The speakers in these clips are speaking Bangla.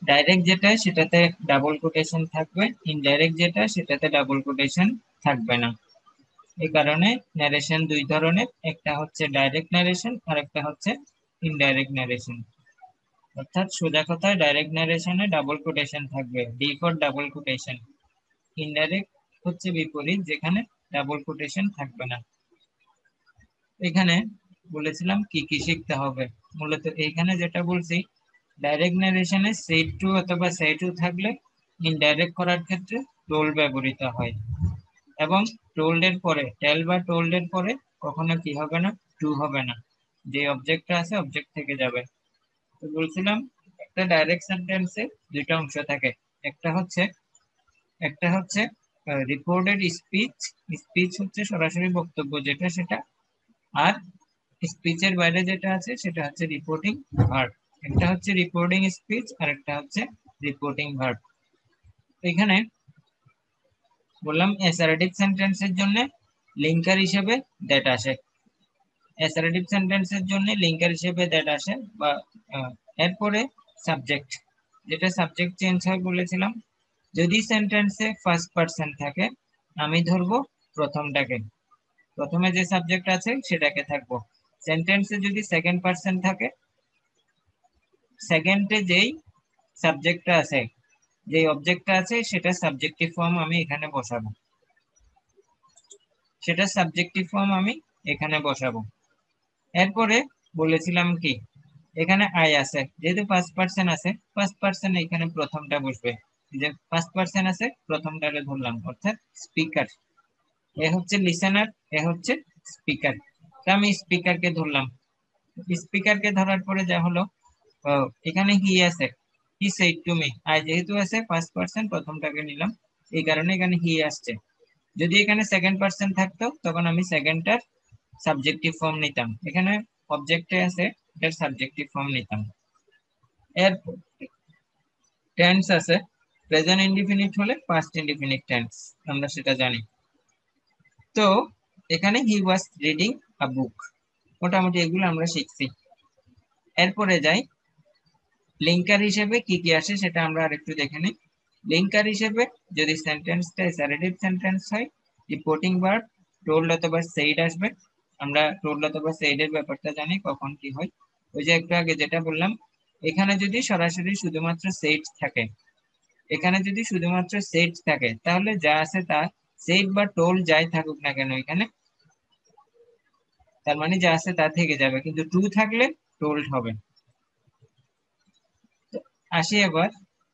ডাইরেক্ট যেটা সেটাতে ডাবল কোটেশন থাকবে, ইনডাইরেক্ট যেটা সেটাতে ডাবল কোটেশন থাকবে না। এই কারণে ন্যারেশন দুই ধরনের, একটা হচ্ছে ডাইরেক্ট ন্যারেশন আর একটা হচ্ছে ইনডাইরেক্ট ন্যারেশন। অর্থাৎ সোজা কথায় ডাইরেক্ট ন্যারেশনে ডাবল কোটেশন থাকবে, D for double quotation. Indirect হচ্ছে বিপরীত, যেখানে ডাবল কোটেশন থাকবে না। এখানে বলেছিলাম কি কি শিখতে হবে। মূলত এইখানে যেটা বলছি, ডাইরেক্ট ন্যারেশনে সেট টু অথবা সেট টু থাকলে ইনডাইরেক্ট করার ক্ষেত্রে টোল ব্যবহৃত হয়, এবং টোল্ড এর পরে, টেল বা টোল্ড এর পরে কখনো কি হবে না, টু হবে না। যে অবজেক্টটা আছে অবজেক্ট থেকে যাবে। তো বলছিলাম একটা ডাইরেক্ট সেন্টেন্সে দুইটা অংশ থাকে। একটা হচ্ছে একটা হচ্ছে রিপোর্টেড স্পিচ। স্পিচ হচ্ছে সরাসরি বক্তব্য যেটা সেটা। আর স্পিচের বাইরে যেটা আছে সেটা হচ্ছে রিপোর্টিং ভার্ব। একটা হচ্ছে রিপোর্টিং স্পিচ আর একটা হচ্ছে রিপোর্টিং ভার্ব। এখানে বললাম অ্যাসারেটিভ সেন্টেন্সের জন্য লিঙ্কার হিসেবে দ্যাট আসে। অ্যাসারেটিভ সেন্টেন্সের জন্য লিঙ্কার হিসেবে দ্যাট আসে বা এরপরে সাবজেক্ট, যেটা সাবজেক্ট চেঞ্জ হয় বলেছিলাম। যদি সেন্টেন্সে ফার্স্ট পারসন থাকে, আমি ধরবো প্রথমটাকে, প্রথমে যে সাবজেক্ট আছে সেটাকে থাকবো। সেন্টেন্সে যদি সেকেন্ড পারসন থাকে, সেকেন্ডে যেই সাবজেক্টটা আছে, যেই অবজেক্টটা আছে সেটা সাবজেক্টিভ ফর্ম আমি এখানে বসাবো, সেটা সাবজেক্টিভ ফর্ম আমি এখানে বসাবো। এরপরে বলেছিলাম কি, এখানে আই আছে, যেহেতু ফার্স্ট পারসন আছে, ফার্স্ট পারসন এখানে প্রথমটা বসবে। যে ফার্স্ট পারসন আছে প্রথমটাকে ধরলাম, অর্থাৎ স্পিকার। এ হচ্ছে লিসেনার, এ হচ্ছে স্পিকার। তা আমি স্পিকারকে ধরলাম। স্পিকারকে ধরার পরে যা হলো, এখানে হি আছে, হি সেড টু মি। আই যেহেতু আছে ফার্স্ট পারসন, প্রথমটাকে নিলাম, এই কারণে এখানে হি আসছে। যদি এখানে সেকেন্ড পারসন থাকতো তখন আমি সেকেন্ডটার সাবজেক্টিভ ফর্ম নিতাম। এখানে অবজেক্টে আছে, এটার সাবজেক্টিভ ফর্ম নিতাম। এর টেন্স আছে, প্রেজেন্ট ইনডিফিনিট হলে পাস্ট ইনডিফিনিট টেন্স, আমরা সেটা জানি। তো এখানে হি ওয়াজ রিডিং আ বুক। মোটামুটি এগুলো আমরা শিখছি। এরপরে যাই, লিঙ্কার হিসেবে কি কি আসে সেটা আমরা আরেকটু দেখে নিই। লিঙ্কার হিসেবে যদি সেন্টেন্সটা অ্যাসারেটিভ সেন্টেন্স হয়, রিপোর্টিং ভার্ব টোল্ড অথবা সেইড আসবে। আমরা টোল্ড অথবা সেইড এর ব্যাপারটা জানি কখন কি হয়। ওই যে একটু আগে যেটা বললাম, এখানে যদি সরাসরি শুধুমাত্র সেইড থাকে, এখানে যদি শুধুমাত্র সেইড থাকে তাহলে যা আছে তা, সেইড বা টোল্ড যাই থাকুক না কেন এখানে, তার মানে যা আছে তা থেকে যাবে, কিন্তু টু থাকলে টোল্ড হবে। আসি এবার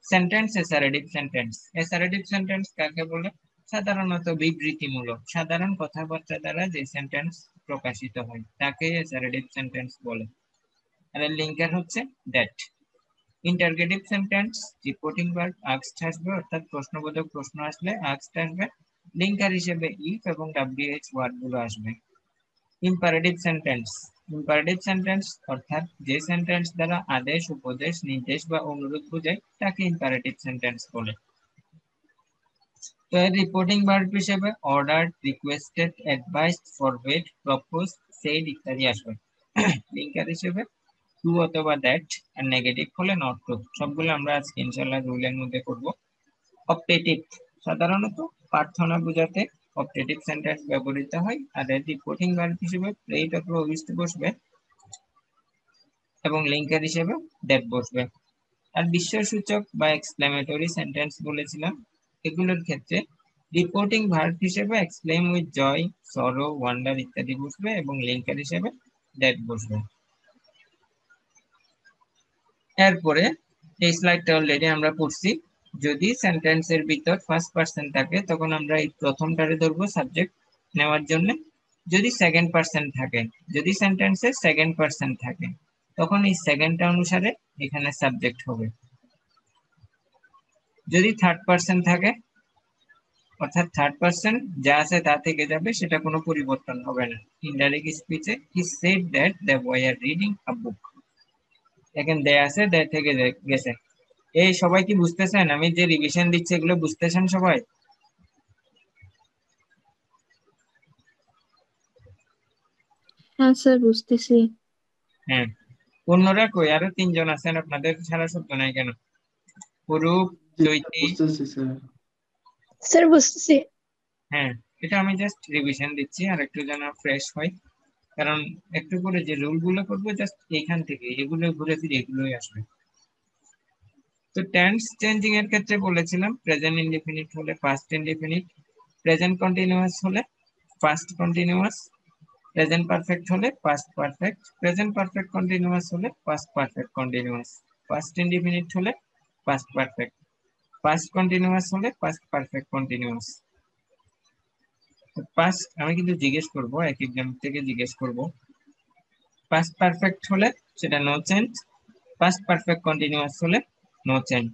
sentence assertive sentence. Assertive sentence কাকে বলে? সাধারণত বিবৃতিমূলক, সাধারণ কথাবার্তা দ্বারা যে সেন্টেন্স প্রকাশিত হয় তাকে অ্যাসারেটিভ সেন্টেন্স বলে। আর এর লিঙ্কার হচ্ছে that. Interrogative sentence, reporting verb asked আসবে, অর্থাৎ প্রশ্নবোধক প্রশ্ন আসলে আস্কড আসবে। লিঙ্কার হিসেবে ইফ এবং ডব্লিউএইচ ওয়ার্ড গুলো আসবে। ইম্পারেটিভ সেন্টেন্স, ইম্পারেটিভ সেন্টেন্স অর্থাৎ যে সেন্টেন্স দ্বারা আদেশ, উপদেশ, নির্দেশ বা অনুরোধ বোঝায় তাকে ইম্পারেটিভ সেন্টেন্স বলে। তো এর রিপোর্টিং ভার্ব হিসেবে order, requested, advised, forbid, propose, said ইত্যাদি আসবে। লিঙ্কার হিসেবে টু অথবা দ্যাট, আর নেগেটিভ হলে নট টু। সবগুলো আমরা আজকে ইনশাআল্লাহ রুলের মধ্যে করব। অপটেটিভ, সাধারণত প্রার্থনা বোঝাতে অপটেটিভ সেন্টেন্স ব্যবহৃত হয়, আর এর রিপোর্টিং ভার্ব হিসেবে প্লেট অথবা উইস্ট বসবে, এবং লিঙ্কার হিসেবে দ্যাট বসবে। আর বিস্ময়সূচক বা এক্সক্লেমেটরি সেন্টেন্স বলেছিলাম, এগুলোর ক্ষেত্রে রিপোর্টিং ভার্ব হিসেবে এক্সক্লেম উইথ জয়, সরো, ওয়ান্ডার ইত্যাদি বসবে, এবং লিঙ্কার হিসেবে দ্যাট বসবে। এরপরে এই স্লাইডটা অলরেডি আমরা পড়ছি, যদি সেন্টেন্সের ভিতর ফার্স্ট পারসন থাকে তখন আমরা এই প্রথমটারে ধরবো সাবজেক্ট নেওয়ার জন্য। যদি সেকেন্ড পারসন থাকে, যদি সেন্টেন্সে সেকেন্ড পারসন থাকে তখন এই সেকেন্ডটা অনুসারে এখানে সাবজেক্ট হবে। যদি থার্ড পারসন থাকে, অর্থাৎ থার্ড পারসন যা আছে তা থেকে যাবে, সেটা কোনো পরিবর্তন হবে না। ইনডাইরেক্ট স্পিচে he said that the boy are reading a book, দেখেন দে আছে, দে থেকে গেছে। এই সবাই কি বুঝতেছেন? আমি যে রিভিশন দিচ্ছি এগুলো বুঝতেছেন সবাই? হ্যাঁ স্যার, বুঝতেছি। হ্যাঁ। অন্যরা কই? আরো 3 জন আছেন, আপনাদের সারা শব্দ নাই কেন? অরূপ, জি স্যার, চৈতি। বুঝতেছি স্যার। স্যার বুঝতেছি। হ্যাঁ, এটা আমি জাস্ট রিভিশন দিচ্ছি আর একটু যেন ফ্রেশ হয়, কারণ একটু করে যে রুল গুলো করবো জাস্ট এখান থেকে এগুলো ঘুরে ফিরে এগুলোই আসবে। তো টেন্স চেঞ্জিং এর ক্ষেত্রে বলেছিলাম প্রেজেন্ট ইনডিফিনিট হলে পাস্ট ইনডিফিনিট, প্রেজেন্ট কন্টিনিউয়াস হলে পাস্ট কন্টিনিউয়াস, প্রেজেন্ট পারফেক্ট হলে past perfect, present perfect continuous হলে past perfect continuous, past indefinite হলে পাস্ট পারফেক্ট, পাস্ট কন্টিনিউয়াস হলে পাস্ট পারফেক্ট কন্টিনিউয়াস। পাস্ট আমি কিন্তু জিজ্ঞেস করব, এক এক্সাম থেকে জিজ্ঞেস করব, পাস্ট পারফেক্ট হলে সেটা no change, past perfect continuous হলে নো চেঞ্জ।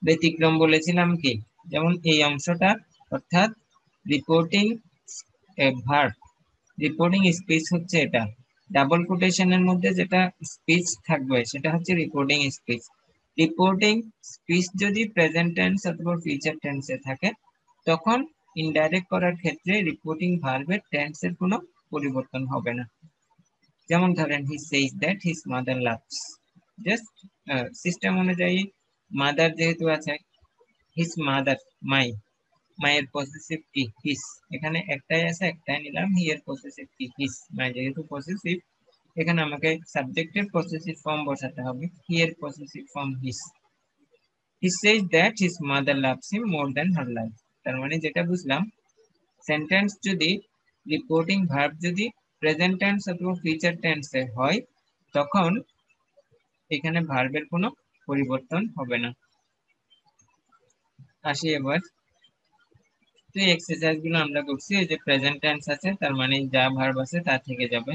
ব্যতিক্রম বলেছিলাম কি, যেমন এই অংশটা, অর্থাৎ রিপোর্টিং ভার্ব, রিপোর্টিং স্পিচ হচ্ছে এটা, ডাবল কোটেশনের মধ্যে যেটা স্পিচ থাকবে সেটা হচ্ছে রিপোর্টিং স্পিচ। রিপোর্টিং স্পিচ যদি প্রেজেন্ট টেন্স অথবা ফিউচার টেন্সে থাকে তখন ইনডাইরেক্ট করার ক্ষেত্রে রিপোর্টিং ভার্বের টেন্সের কোনো পরিবর্তন হবে না। যেমন ধরেন he says that his mother loves, just system অনুযায়ী মাদার যেহেতু আছে, হিজ মাদার, মাই, মায়ের পসেসিভ কি হিজ, এখানে একটাই আছে একটাই নিলাম, হি এর পসেসিভ কি হিজ, মাই যেহেতু পসেসিভ এখানে আমাকে সাবজেক্টের পসেসিভ ফর্ম বসাতে হবে, হি এর possessive form his. He says that his mother loves him more than her life. তার মানে যেটা বুঝলাম, সেন্টেন্স যদি রিপোর্টিং ভার্ব যদি প্রেজেন্ট টেন্স অথবা ফিউচার টেন্সে হয় তখন এখানে ভার্বের কোনো পরিবর্তন হবে না। আসি এবার, তো এই এক্সারসাইজ গুলো আমরা করছি, এই যে প্রেজেন্ট টেন্স আছে তার মানে যা ভার্ব আছে তা থেকে যাবে।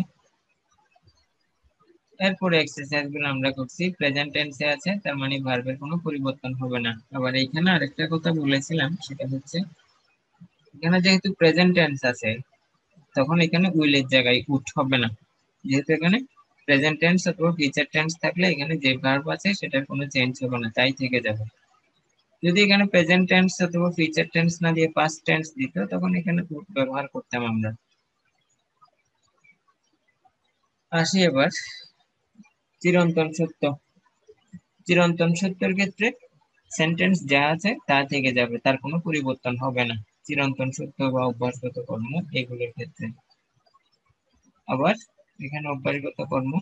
এরপরে এক্সারসাইজ গুলো আমরা করছি প্রেজেন্ট টেন্সে আছে তার মানে ভার্বের কোনো পরিবর্তন হবে না। আবার এইখানে আরেকটা কথা বলেছিলাম, সেটা হচ্ছে এখানে যেহেতু প্রেজেন্ট টেন্স আছে তখন এখানে উইলের জায়গায় উড হবে না, যেহেতু এখানে প্রেজেন্ট টেন্স অথবা ফিউচার টেন্স থাকলে এখানে যে ভার্ব আছে সেটার কোনো চেঞ্জ হবে না, তাই থেকে যাবে। যদি এখানে প্রেজেন্ট টেন্স অথবা ফিউচার টেন্স না দিয়ে পাস্ট টেন্স দিত তখন এখানে উড ব্যবহার করতাম আমরা। আসি এবার চিরন্তন সত্য। চিরন্তন সত্যের ক্ষেত্রে সেন্টেন্স যা আছে তা থেকে যাবে, তার কোনো পরিবর্তন হবে না চিরন্তন সত্য বা অভ্যাসগত কর্ম এগুলোর ক্ষেত্রে। আবার এখানে অভ্যাসগত কর্ম,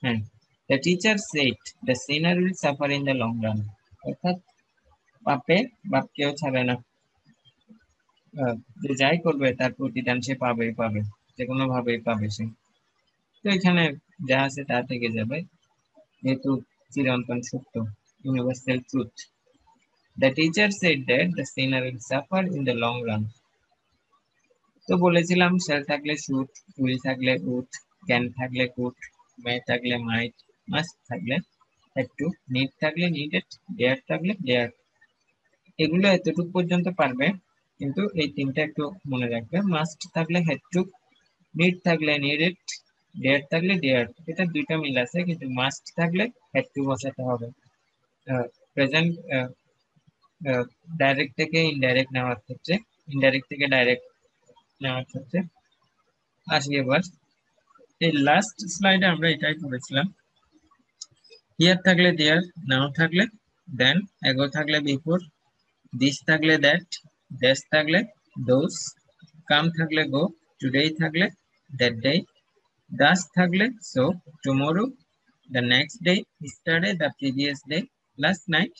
হ্যাঁ, the teacher said the sinner will suffer in the long run, অর্থাৎ পাপে বাপ কেউ ছাড়ে না, যে যাই করবে তার প্রতিদান সে পাবেই পাবে, যে কোনো ভাবেই পাবে সে। তো এখানে যা আছে তা থেকে যাবে, যেহেতু চিরন্তন সত্য, universal truth. The teacher said that the sinner will suffer in the long run. তো বলেছিলাম shall থাকলে should, will থাকলে would, can থাকলে could, may থাকলে might, must থাকলে had to, need থাকলে needed, dare থাকলে dared। এগুলো এতটুকু পর্যন্ত পারবে, কিন্তু এই তিনটা একটু মনে রাখবে। মাস্ট থাকলে had to, নিড থাকলে needed, dare থাকলে dared। এটা দুইটা মিল আছে, কিন্তু মাস্ট থাকলে had to বসাতে হবে। প্রেজেন্ট ডাইরেক্ট থেকে ইনডাইরেক্ট নেওয়ার ক্ষেত্রে, ইনডাইরেক্ট থেকে ডাইরেক্ট নেওয়ার ক্ষেত্রে। আসি এবার, এই লাস্ট স্লাইডে আমরা এটাই করেছিলাম, হিয়ার থাকলে দেয়ার, নাও থাকলে দেন, এগো থাকলে বিফোর, দিস থাকলে দ্যাট, দ্যাশ থাকলে দোজ, কাম থাকলে গো, টুডে থাকলে দ্যাট ডে, ডাস থাকলে so, tomorrow, the next day, yesterday, the previous day, last night,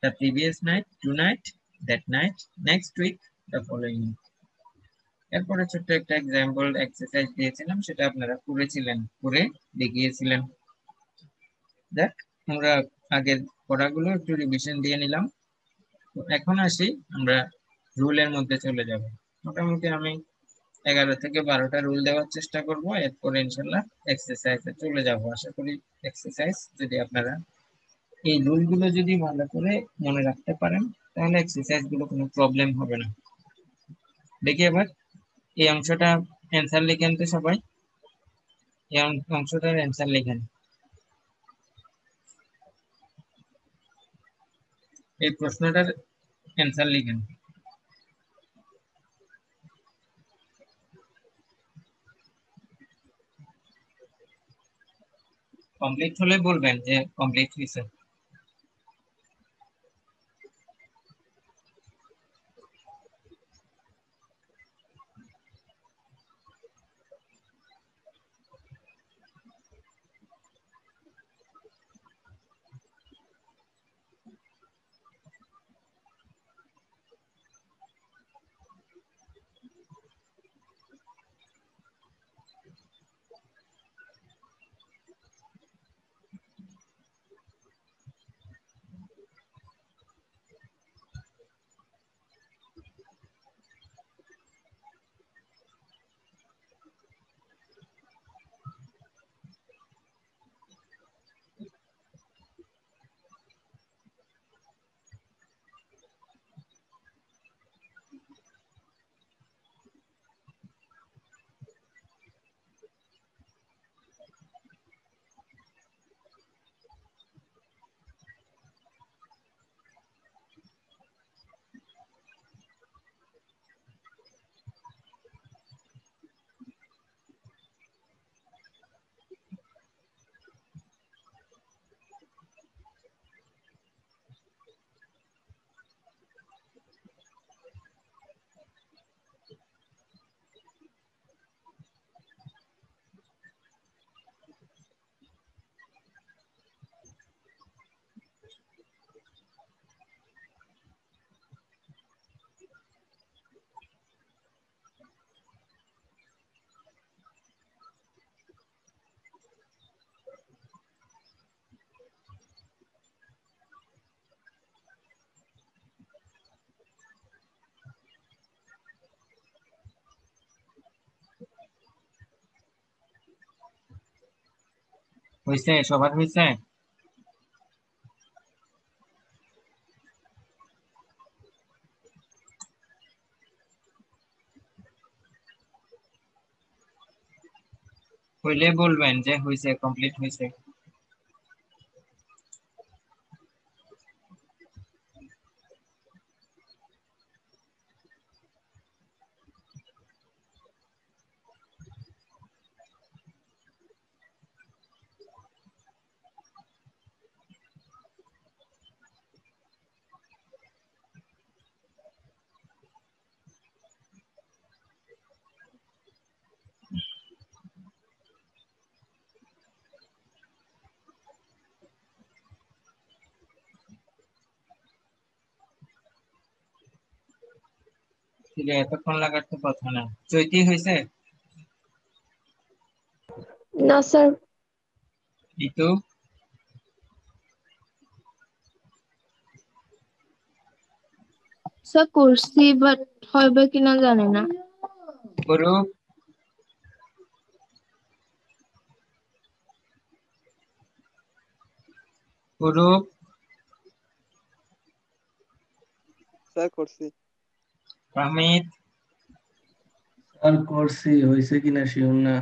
the previous night, tonight, that night, next week, the following week। এরপরে ছোট্ট একটা এক্সাম্পল এক্সারসাইজ দিয়েছিলাম, সেটা আপনারা করেছিলেন, করে দেখিয়েছিলেন। দেখ, আমরা আগের পড়াগুলো একটু রিভিশন দিয়ে নিলাম। তো এখন আসি, আমরা রুলের মধ্যে চলে যাব। মোটামুটি আমি 11 থেকে 12টা রুল দেওয়ার চেষ্টা করব, এরপরে ইনশাল্লাহ এক্সারসাইজে চলে যাব। আশা করি এক্সারসাইজ যদি আপনারা এই রুলগুলো যদি ভালো করে মনে রাখতে পারেন তাহলে এক্সারসাইজ গুলো কোনো প্রবলেম হবে না। দেখি এবার এই অংশটা অ্যান্সার লিখেন তো সবাই, এই অংশটার অ্যান্সার লিখেন। এই প্রশ্নটার অ্যান্সার লিখেন। কমপ্লিট হলে বলবেন যে কমপ্লিট হয়েছে। হয়েছে, সবার হয়েছে? হইলে বলবেন যে হয়েছে, কমপ্লিট হয়েছে। ঠিক আছে, এতক্ষণ লাগার তো কথা না। চৈতি হয়েছে? না স্যার। ঋতু? স্যার করছি, বাট হবে কিনা জানি না। অরূপ? অরূপ? স্যার করছি। ফাহমিদ? স্যার করছি, হয়েছে কিনা শিওর না।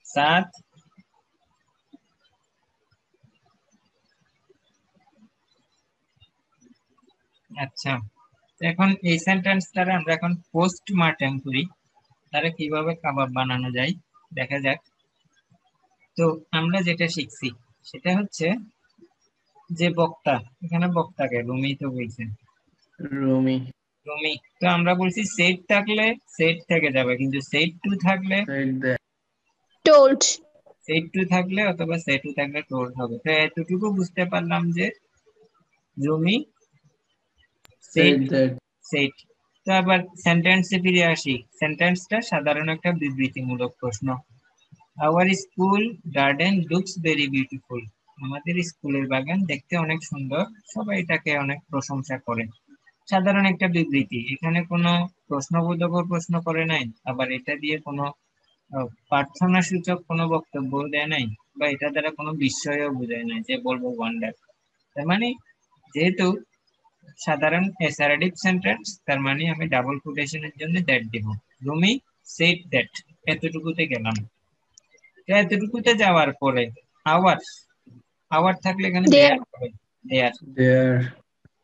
সাদ? আচ্ছা, তো এখন এই সেন্টেন্সটারে আমরা এখন পোস্ট মার্টেম করি, তারা কিভাবে কাবাব বানানো যায় দেখা যাক। তো আমরা যেটা শিখছি সেটা হচ্ছে যে বক্তা, এখানে বক্তাকে রুমি তো বলছে, রুমি। রুমি। তো আমরা বলছি সেট থাকলে সেট থেকে যাবে, কিন্তু সেট টু থাকলে, টোল্ড। সেট টু থাকলে অথবা সেট টু থাকলে টোল্ড হবে। তো এতটুকু বুঝতে পারলাম যে রুমি সেট সেট। তো আবার সেন্টেন্সে ফিরে আসি। সেন্টেন্সটা সাধারণ একটা বিবৃতিমূলক প্রশ্ন। Our school garden looks very beautiful. আমাদের স্কুলের বাগান দেখতে অনেক সুন্দর, সবাই এটাকে অনেক প্রশংসা করে। সাধারণ একটা বিবৃতি, এখানে কোনো প্রশ্নবোধক প্রশ্ন করে নাই, আবার এটা দিয়ে কোনো প্রার্থনা সূচক কোনো বক্তব্য দেয় নাই, বা এটা দ্বারা কোনো বিস্ময়ও বোঝায় নাই যে বলবো ওয়ান্ডার। তার মানে যেহেতু সাধারণ অ্যাসারেটিভ সেন্টেন্স, তার মানে আমি ডাবল কোটেশনের জন্য দ্যাট দিব। রুমি সেড দ্যাট, এতটুকুতে গেলাম। তো এতটুকুতে যাওয়ার পরে আওয়ার, আওয়ার থাকলে এখানে দেয়ার হবে, দেয়ার।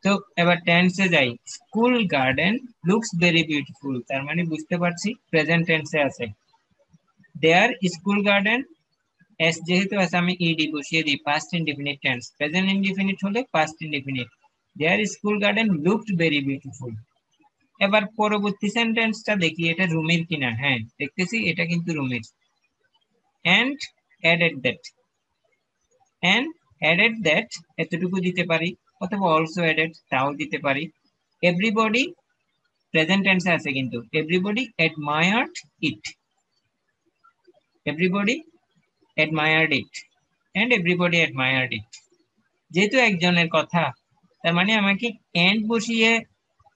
তো এবার টেন্সে যাই। School garden looks very beautiful, তার মানে বুঝতে পারছি প্রেজেন্ট টেন্সে আছে। দেয়ার স্কুল গার্ডেন এস যেহেতু আছে আমি ইডি বসিয়ে দিই, past indefinite tense. Present indefinite হলে past indefinite. Their school garden looked very beautiful. এবার পরবর্তী সেন্টেন্সটা দেখি এটা রুমির কিনা। হ্যাঁ দেখতেছি এটা কিন্তু রুমির। And added that, and added that এতটুকু দিতে পারি, অথবা অলসো অ্যাডেড তাও দিতে পারি। এভরিবডি প্রেজেন্ট টেন্সে আছে কিন্তু, everybody admired it, everybody admired it and everybody admired it. যেহেতু একজনের কথা, তার মানে আমাকে এন্ড বসিয়ে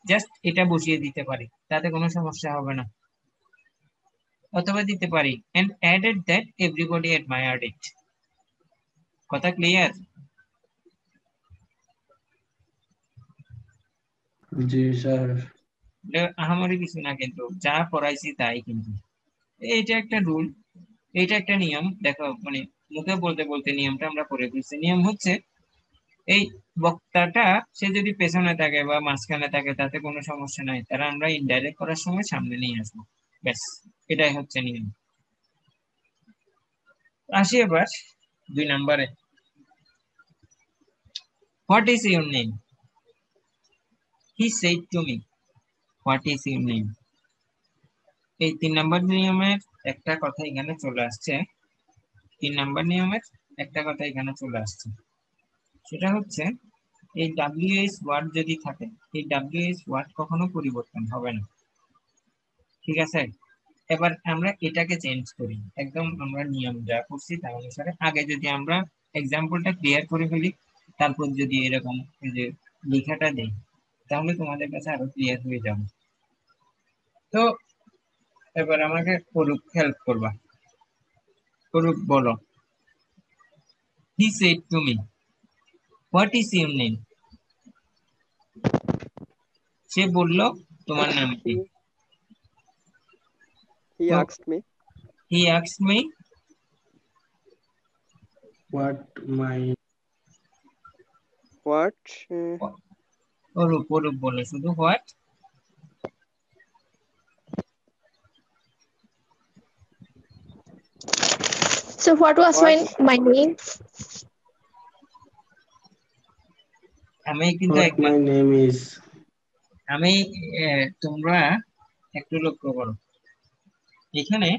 জাস্ট এটা বসিয়ে দিতে পারি, তাতে কোনো সমস্যা হবে না। অথবা দিতে পারি and added that everybody admired it। কথা ক্লিয়ার? জি স্যার। আহামরি কিছু না, কিন্তু যা পড়াইছি তাই কিন্তু। এইটা একটা রুল, এইটা একটা নিয়ম। দেখো মানে মুখে বলতে বলতে নিয়মটা আমরা পড়ে ফেলছি। নিয়ম হচ্ছে এই বক্তাটা সে যদি পেছনে থাকে বা মাঝখানে থাকে তাতে কোনো সমস্যা নাই, তারা আমরা ইনডাইরেক্ট করার সময় সামনে নিয়ে আসবো, ব্যাস এটাই হচ্ছে নিয়ম। আসি এবার 2 নম্বরে। What is your name? He said to me, what is your name? এই 3 নম্বর নিয়মের একটা কথা এখানে চলে আসছে। 3 নম্বর নিয়মের একটা কথা এখানে চলে আসছে, সেটা হচ্ছে এই WH ওয়ার্ড যদি থাকে, এই WH ওয়ার্ড কখনো পরিবর্তন হবে না, ঠিক আছে? এবার আমরা এটাকে চেঞ্জ করি, একদম আমরা নিয়ম যা করছি তার অনুসারে। আগে যদি আমরা এক্সাম্পলটা ক্লিয়ার করে ফেলি, তারপর যদি এরকম এই যে লেখাটা দেই, তাহলে তোমাদের কাছে আরো ক্লিয়ার হয়ে যাবে। তো এবার আমাকে অরূপ হেল্প করবা। অরূপ বলো, he said to me, what is your name? সে বলল তোমার নাম কি? He তো asked me, he asked me, what my what? Arup বলে শুধু what. So what was What? my name? আমি কিন্তু হোয়াট একজন, মাই নেম ইজ। আমি তোমরা একটু লক্ষ্য করো এখানে,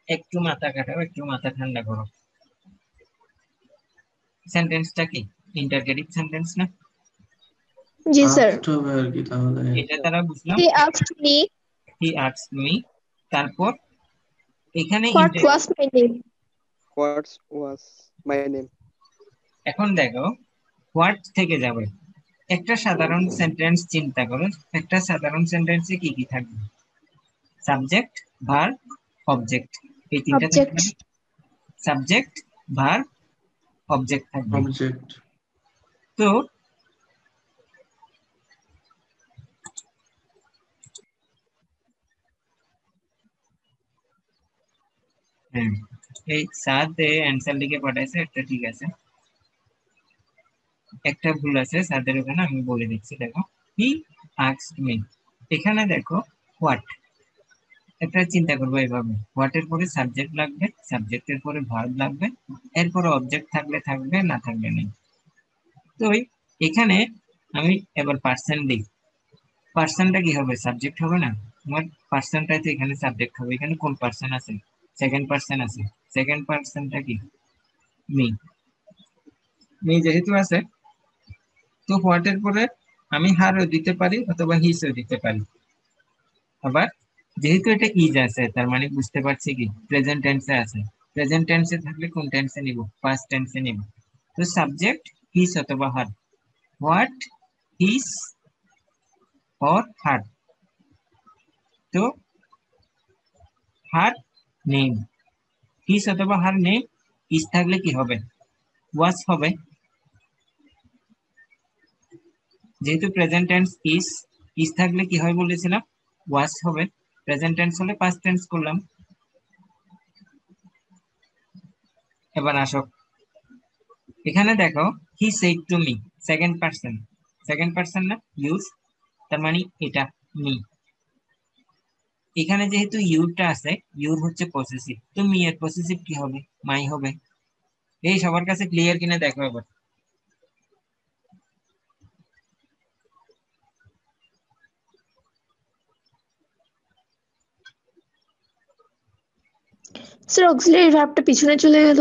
একটু মাথা কাটাও, একটু মাথা ঠান্ডা করো। সেন্টেন্সটা কি ইন্টারগেটিভ সেন্টেন্স না? Ji sir. আসতে হবে আর কি তাহলে। এটা তারা বুঝলাম। He asked me he asked me, তারপর এখানে what was my name. What was my name? এখন দেখো হোয়াট থেকে যাবে। একটা সাধারণ সেন্টেন্স চিন্তা করো, একটা সাধারণ সেন্টেন্সে কি কি থাকবে? সাবজেক্ট, ভার্ব, অবজেক্ট, এই তিনটা থাকবে না? Object. সাবজেক্ট, ভার্ব, অবজেক্ট থাকবে। অবজেক্ট। তো হ্যাঁ, এই সাথে অ্যান্সার লিখে পাঠাইছে একটা, ঠিক আছে। একটা ভুল আছে সাদের ওখানে, আমি বলে দিচ্ছি। দেখো হি আস্কড মি, এখানে দেখো হোয়াট, একটা চিন্তা করবো এভাবে, হোয়াট এর পরে সাবজেক্ট লাগবে, সাবজেক্টের পরে ভার্ব লাগবে, এরপরে অবজেক্ট থাকলে থাকবে, না থাকলে নেই। তো এখানে আমি এবার পার্সন দিই, পার্সনটা কি হবে? সাবজেক্ট হবে না? আমার পার্সনটাই তো এখানে সাবজেক্ট হবে। এখানে কোন পার্সন আছে? সেকেন্ড পার্সন আছে। সেকেন্ড পার্সনটা কি? মি। মি যেহেতু আছে, তো হোয়াট এর পরে আমি হারও দিতে পারি অথবা হিসও দিতে পারি। আবার যেহেতু এটা ইজ আছে, তার মানে বুঝতে পারছি কি প্রেজেন্ট টেন্সে আছে। প্রেজেন্ট টেন্সে থাকলে কোন টেন্সে নিব? পাস্ট টেন্সে নিব। তো সাবজেক্ট হিস অথবা হার, হোয়াট, হিস অর হার। তো হার নেম, হিস অথবা হার নেম। ইজ থাকলে কি হবে? ওয়াজ হবে। যেহেতু প্রেজেন্ট টেন্স ইজ, ইজ থাকলে কি হয় বলেছিলাম? ওয়াজ হবে। প্রেজেন্ট টেন্স হলে পাস্ট টেন্স করলাম। এবার আসো এখানে দেখো, হি said to me, second person, second person না ইউজ, তার মানে এটা মি। এখানে যেহেতু ইউটা আছে, ইউর হচ্ছে পসেসিভ, তো মি এর পসেসিভ কি হবে? মাই হবে। এই সবার কাছে ক্লিয়ার কিনা দেখো এবার। স্যার অক্সিলারি ভার্বটা পিছনে চলে গেল।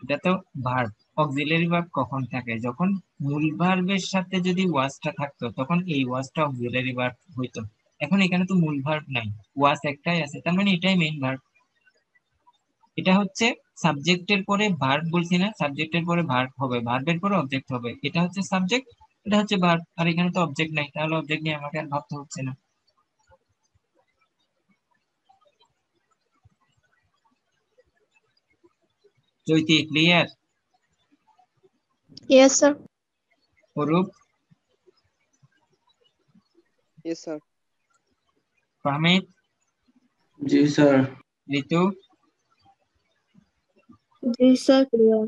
এটা তো ভার্ব। অক্সিলারি ভার্ব কখন থাকে? যখন মূল ভার্বের সাথে যদি ওয়াজটা থাকতো তখন এই ওয়াজটা অক্সিলারি ভার্ব হইতো। এখন এখানে তো মূল ভার্ব নাই, ওয়াজ একটাই আছে, তার মানে এটাই মেইন ভার্ব। এটা হচ্ছে সাবজেক্টের পরে ভার্ব বলছি না, সাবজেক্টের পরে ভার্ব হবে, ভার্বের পরে অবজেক্ট হবে। এটা হচ্ছে সাবজেক্ট, এটা হচ্ছে ভার্ব, আর এখানে তো অবজেক্ট নাই, তাহলে অবজেক্ট নিয়ে আমাকে আর ভাবতে হচ্ছে না। Chaiti clear? Yes sir. Arup? Yes, sir. Fahmid? জি স্যার। ঋতু? জি স্যার ক্লিয়ার।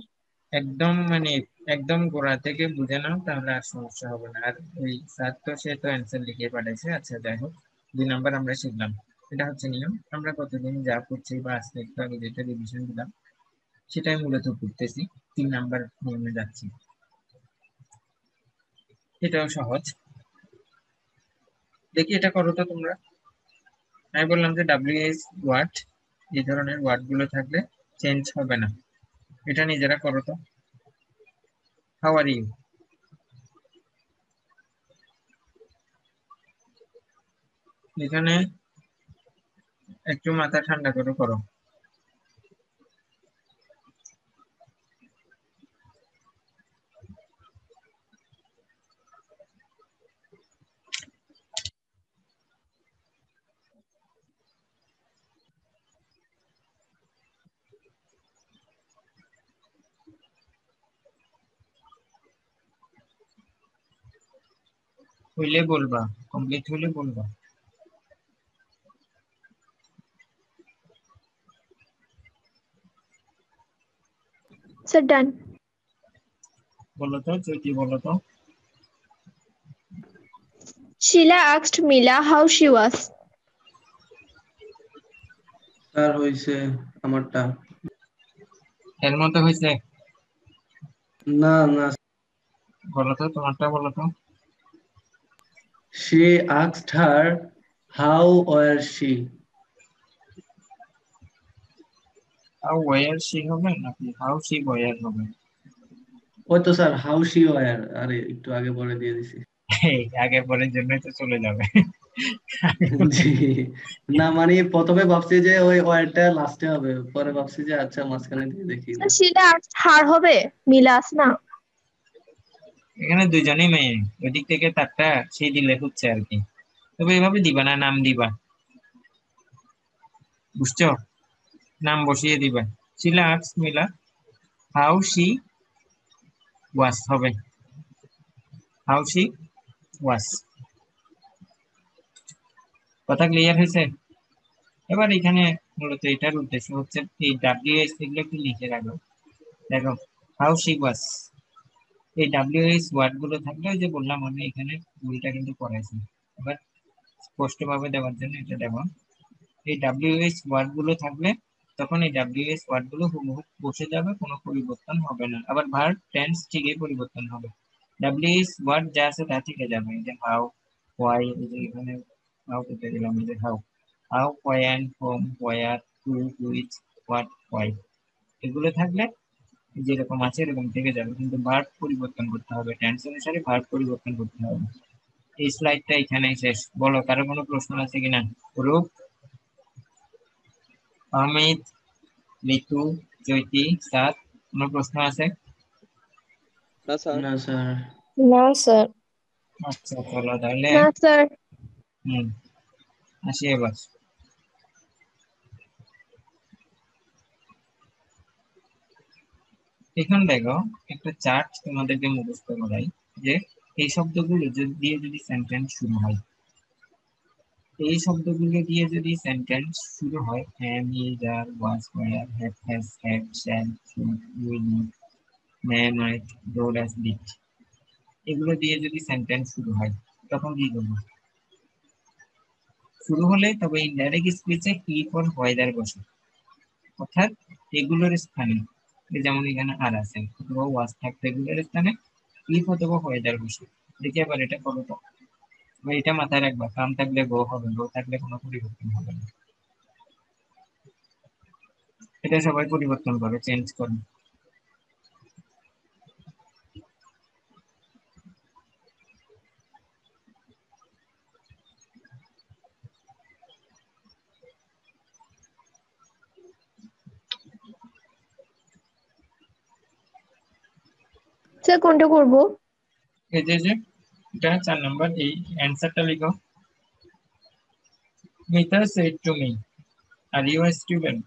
একদম মানে একদম গোড়া থেকে বুঝে নাও, তাহলে আর সমস্যা হবে না। আর ওই স্যার তো সে তো অ্যান্সার লিখে পাঠাইছে। আচ্ছা যাই হোক, 2 নাম্বার আমরা শিখলাম। এটা হচ্ছে নিয়ম। আমরা কতদিন যা করছি বা আজকে একটু আগে যেটা রিভিশন দিলাম সেটাই মূলত করতেছি। 3 নাম্বার নিয়মে যাচ্ছি। এটাও সহজ। দেখি এটা করো তো তোমরা। আমি বললাম যে WH ওয়ার্ড, এই ধরনের ওয়ার্ড গুলো থাকলে চেঞ্জ হবে না। এটা নিজেরা করো তো। How are you? এখানে একটু মাথা ঠান্ডা করে করো। হইলে বলবা, কমপ্লিট হইলে বলবা। স্যার ডান। বলো তো, চৈতি বলো তো। Sheila asked Mila how she was. Sir হইছে আমারটা। এর মধ্যে হয়েছে? না না। বলো তো, তোমারটা বলো তো। she asked her how were she. How were she হবে নাকি হাউ শি ওয়্যার হবে? ওই তো স্যার how she were, আরে একটু আগে পরে দিয়ে দিছি। এই আগে পরের জন্যই তো চলে যাবে। জি। না মানে প্রথমে ভাবছি যে ওই ওয়ারটা লাস্টে হবে, পরে ভাবছি যে আচ্ছা মাঝখানে দিয়ে দেখি না। স্যার Sheila asked her হবে, মিলা আছে না। এখানে দুজনেই মেয়ে, ওইদিক থেকে তারটা সেই দিলে হচ্ছে আর কি। তবে এভাবে দিবা না, নাম দিবা, বুঝছো? নাম বসিয়ে দিবা। শিলা আক্স মিলা হাউ শি ওয়াস হবে, হাউ শি ওয়াস। কথা ক্লিয়ার হয়েছে? এবার এখানে মূলত এটার উদ্দেশ্য হচ্ছে এই WH এগুলো একটু লিখে রাখো। দেখো, হাউ শি ওয়াস, এই WH ওয়ার্ড গুলো থাকলে ওই যে বললাম আমি এখানে ভুলটা কিন্তু করাইছি। এবার স্পষ্টভাবে দেওয়ার জন্য এটা দেবো। এই WH ওয়ার্ড গুলো থাকলে তখন এই WH ওয়ার্ড গুলো হুবহু বসে যাবে, কোনো পরিবর্তন হবে না। আবার ভার্ব টেন্স ঠিকই পরিবর্তন হবে, WH ওয়ার্ড যা আছে তা থেকে যাবে। এই যে হাউ, হোয়াই, এই যে এখানে হাউ করতে দিলাম, এই যে how, how, when, home, where, who, which, what, why, এগুলো থাকলে যেরকম আছে এরকম থেকে যাবে, কিন্তু ভার্ব পরিবর্তন করতে হবে, টেন্স অনুসারে ভার্ব পরিবর্তন করতে হবে। এই স্লাইডটা এখানেই শেষ। বলো, কারো কোনো প্রশ্ন আছে কিনা? রূপ, অমিত, ঋতু, চৈতি, সাদ, কোনো প্রশ্ন আছে? No, sir. না স্যার। না স্যার। আচ্ছা চলো তাহলে। না স্যার। হুম, আসি এবার। এখন দেখো, একটা চার্ট তোমাদেরকে মুখস্থ করাই, যে এই শব্দগুলো দিয়ে যদি সেন্টেন্স শুরু হয়, এই শব্দগুলো দিয়ে যদি সেন্টেন্স শুরু হয়, am, is, are, was, were, have, has, had, shall, should, will, may, might, go, does, did, এগুলো দিয়ে যদি সেন্টেন্স শুরু হয় তখন কি করবো? শুরু হলে তবে ইনডাইরেক্ট স্পিচে ইফ অর হোয়েদার বসে, অর্থাৎ এগুলোর স্থানে যেমন এখানে আর আছে অথবা ওয়াজ থাকবে, এগুলোর স্থানে ইফ অথবা হোয়েদার বসে। দেখি আবার এটা করো তো, এটা মাথায় রাখবা, কাম থাকলে গো হবে, গো থাকলে কোনো পরিবর্তন হবে না। এটা সবাই পরিবর্তন করে, চেঞ্জ করে। স্যার কোনটা করব? এই যে এটা 4 নাম্বার, এই অ্যান্সারটা লিখো। Mita said to me, are you a student?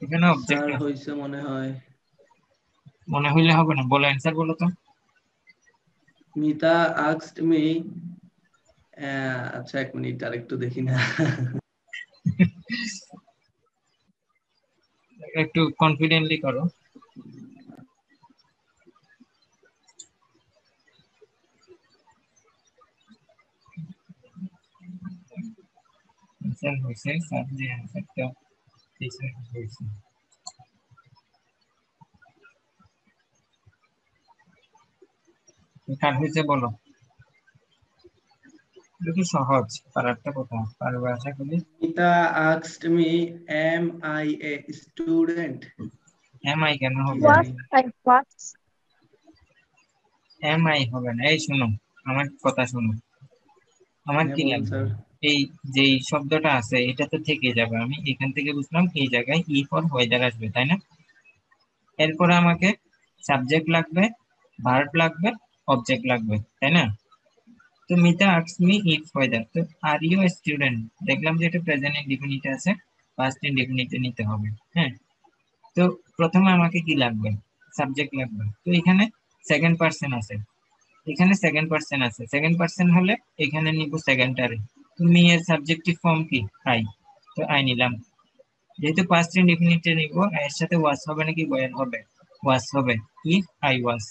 এখানে অবজেক্ট স্যার হইছে মনে হয়। মনে হইলে হবে না, বলো অ্যান্সার বলো তো। মিতা asked me, আচ্ছা এক মিনিট আর একটু দেখি না। একটু কনফিডেন্টলি করো। অ্যান্সার হইছে, স্যার যে অ্যান্সারটা দিয়েছে হইছে। কার হইছে বলো। এটা তো সহজ, পারারটা কোথাও পারবে আশা করি। Mita asked me, am I a student? Am I কেন হবে না? Was I was. Am I হবে না। এই শোনো, আমার কথা শোনো, আমার হ্যাঁ কি বলুন লাগবে, স্যার। এই যে শব্দটা আছে এটা তো থেকে যাবে, আমি এখান থেকে বুঝলাম এই জায়গায় ই ফর ওয়েদার আসবে, তাই না? এরপরে আমাকে সাবজেক্ট লাগবে, ভার্ব লাগবে, অবজেক্ট লাগবে, তাই না? তো Mita asks me if weather, তো আর ইউ এ স্টুডেন্ট, দেখলাম যে এটা প্রেজেন্ট ইনডিফিনিট আছে, পাস্ট ইনডিফিনিটে নিতে হবে। হ্যাঁ, তো প্রথমে আমাকে কি লাগবে, সাবজেক্ট লাগবে। তো এখানে সেকেন্ড পারসন আছে, এখানে সেকেন্ড পারসন আছে, সেকেন্ড পারসন হলে এখানে নিব সেকেন্ডারি। তো মি এর সাবজেক্টিভ ফর্ম কি, আই, তো আই নিলাম। যেহেতু পাস্ট ইনডিফিনিটে নিব, এর সাথে ওয়াজ হবে নাকি ওয়্যার হবে, ওয়াজ হবে, ইফ আই ওয়াজ।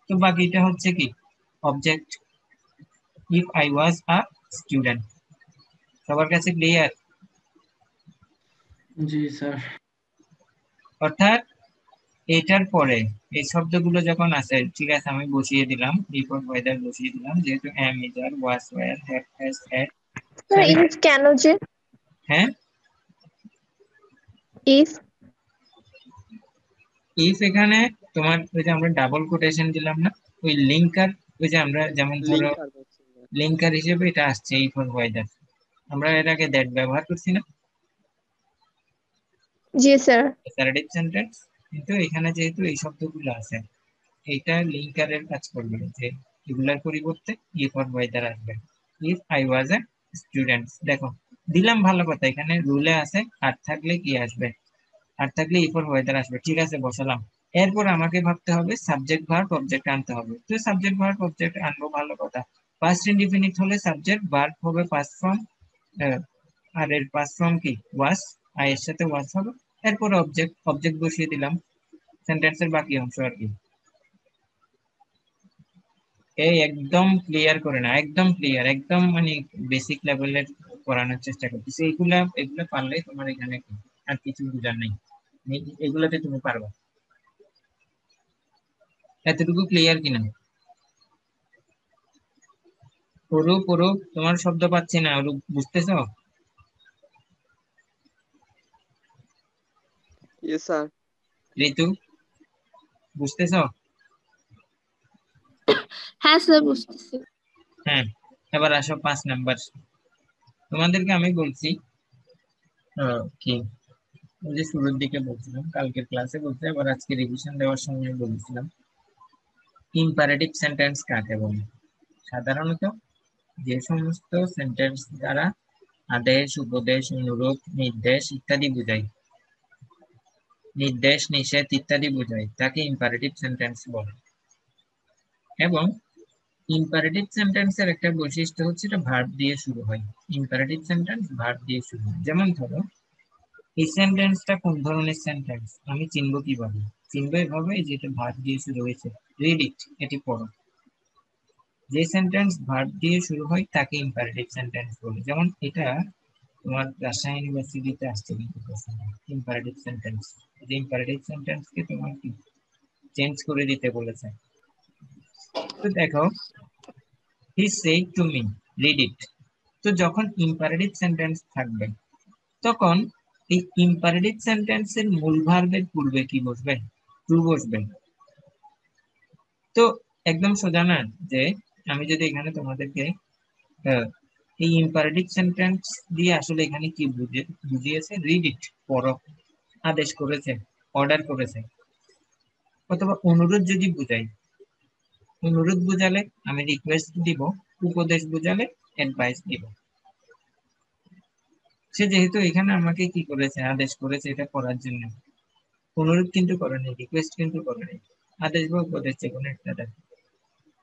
তো বাকিটা হচ্ছে কি, object, if I was a student. সবার কাছে ক্লিয়ার? জি স্যার। অর্থাৎ এটার পরে এই শব্দগুলো যখন আসে, ঠিক আছে, আমি বসিয়ে দিলাম, বিফোর ওয়েদার বসিয়ে দিলাম, যেহেতু am is are was were have has had. Sir sorry, if কেন যে? হ্যাঁ, ইফ ইফ এখানে তোমার ওই যে আমরা ডাবল কোটেশন দিলাম না, ওই লিঙ্কার, ওই যে আমরা যেমন ধরো লিঙ্ক আর বলছি না। লিঙ্কার হিসেবে এটা আসছে এই ফর ওয়েদার। আমরা এর আগে দ্যাট ব্যবহার করছি না, জি স্যার। অ্যাসার্টিভ সেন্টেন্স, কিন্তু এখানে যেহেতু এই শব্দগুলো আছে, এটা লিঙ্কারের কাজ করবে, যে এগুলার পরিবর্তে ই ফর ওয়েদার আসবে। If I was a student, দেখো দিলাম, ভালো কথা, এখানে রুলে আছে আর থাকলে কি আসবে, আর থাকলে ই ফর ওয়েদার আসবে, ঠিক আছে, বসালাম। এরপর আমাকে ভাবতে হবে সাবজেক্ট ভার্ব অবজেক্ট আনতে হবে। তো সাবজেক্ট ভার্ব অবজেক্ট আনবো, ভালো কথা। পাস্ট ইনডিফিনিট হলে সাবজেক্ট, ভার্ব হবে পাস্ট ফর্ম, আর এর পাস্ট ফর্ম কি, ওয়াজ, আই এর সাথে ওয়াজ হবে। এরপর অবজেক্ট, অবজেক্ট বসিয়ে দিলাম, সেন্টেন্সের বাকি অংশ আর কি। এই একদম ক্লিয়ার করে না, একদম ক্লিয়ার, একদম মানে বেসিক লেভেলের করানোর চেষ্টা করতেছি। এগুলা এগুলা পারলেই তোমার এখানে আর কিছু বোঝার নেই, এগুলাতে তুমি পারবা। এতটুকু ক্লিয়ার কিনা? অরূপ, অরূপ তোমার শব্দ পাচ্ছি না, অরূপ বুঝতেছো? Yes sir. ঋতু বুঝতেছো? হ্যাঁ স্যার বুঝতেছি। হ্যাঁ, এবার আসো 5 নাম্বার। তোমাদেরকে আমি বলছি কি, ওই যে শুরুর দিকে বলছিলাম, কালকের ক্লাসে বলতে, আবার আজকে রিভিশন দেওয়ার সময় বলেছিলাম, ইম্পারেটিভ সেন্টেন্স কাকে বলে। সাধারণত যে সমস্ত সেন্টেন্স দ্বারা আদেশ, উপদেশ, অনুরোধ, নির্দেশ ইত্যাদি বোঝায়, নির্দেশ, নিষেধ ইত্যাদি বোঝায়, তাকে ইম্পারেটিভ সেন্টেন্স বলে। এবং ইম্পারেটিভ সেন্টেন্সের একটা বৈশিষ্ট্য হচ্ছে এটা ভার্ব দিয়ে শুরু হয়। ইম্পারেটিভ সেন্টেন্স ভার্ব দিয়ে শুরু হয়। যেমন ধরো, এই সেন্টেন্সটা কোন ধরনের সেন্টেন্স আমি চিনবো কিভাবে? চিনবো এভাবে যে এটা ভার্ব দিয়ে শুরু হয়েছে, রিড ইট, এটি পড়ো। যে সেন্টেন্স ভার্ব দিয়ে শুরু হয় তাকে ইম্পারেটিভ সেন্টেন্স বলে। যেমন এটা তোমার রাজশাহী ইউনিভার্সিটিতে আসছে কিন্তু ইম্পারেটিভ সেন্টেন্স। যে ইম্পারেটিভ সেন্টেন্সকে তোমার কি চেঞ্জ করে দিতে বলেছে। তো দেখো, হি said to me read it. তো যখন ইম্পারেটিভ সেন্টেন্স থাকবে তখন এই ইম্পারেটিভ সেন্টেন্সের মূল ভার্বের পূর্বে কি বসবে? টু বসবে। তো একদম সোজা না যে আমি যদি এখানে তোমাদেরকে এই ইম্পারেটিভ সেন্টেন্স দিয়ে আসলে এখানে কি বুঝিয়েছে, রিড ইট, পড়ো, আদেশ করেছে, অর্ডার করেছে। অথবা অনুরোধ যদি বুঝাই, অনুরোধ বুঝালে আমি রিকোয়েস্ট দিব, উপদেশ বুঝালে অ্যাডভাইস দিব। সে যেহেতু এখানে আমাকে কি করেছে, আদেশ করেছে এটা করার জন্য, অনুরোধ কিন্তু করেনি, রিকোয়েস্ট কিন্তু করেনি, আদেশ বা উপদেশ যে কোনো একটা দেয়।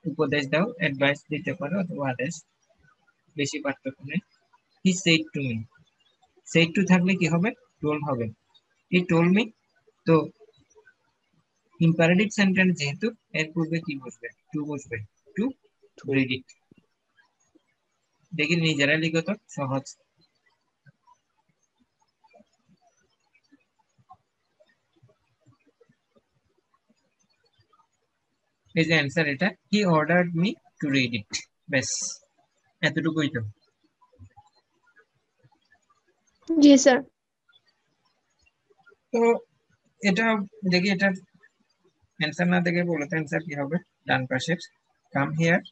উপদেশ দাও, অ্যাডভাইস দিতে পারো, অথবা আদেশ, বেশি পার্থক্য নেই। হি said to me, said to থাকলে কি হবে, টোল হবে। He told me. তো ইম্পারেটিভ সেন্টেন্স যেহেতু এর পূর্বে কি বসবে, টু বসবে, টু টু রিড ইট। দেখি নিজেরা লিখো তো, সহজ। এই যে অ্যান্সার এটা, he ordered me to read it. ব্যাস এতটুকুই তো। জি স্যার। তো এটা দেখি, এটা অ্যান্সার না দেখে বলো তো অ্যান্সার কি হবে। ডান পাশের কাম হিয়ার,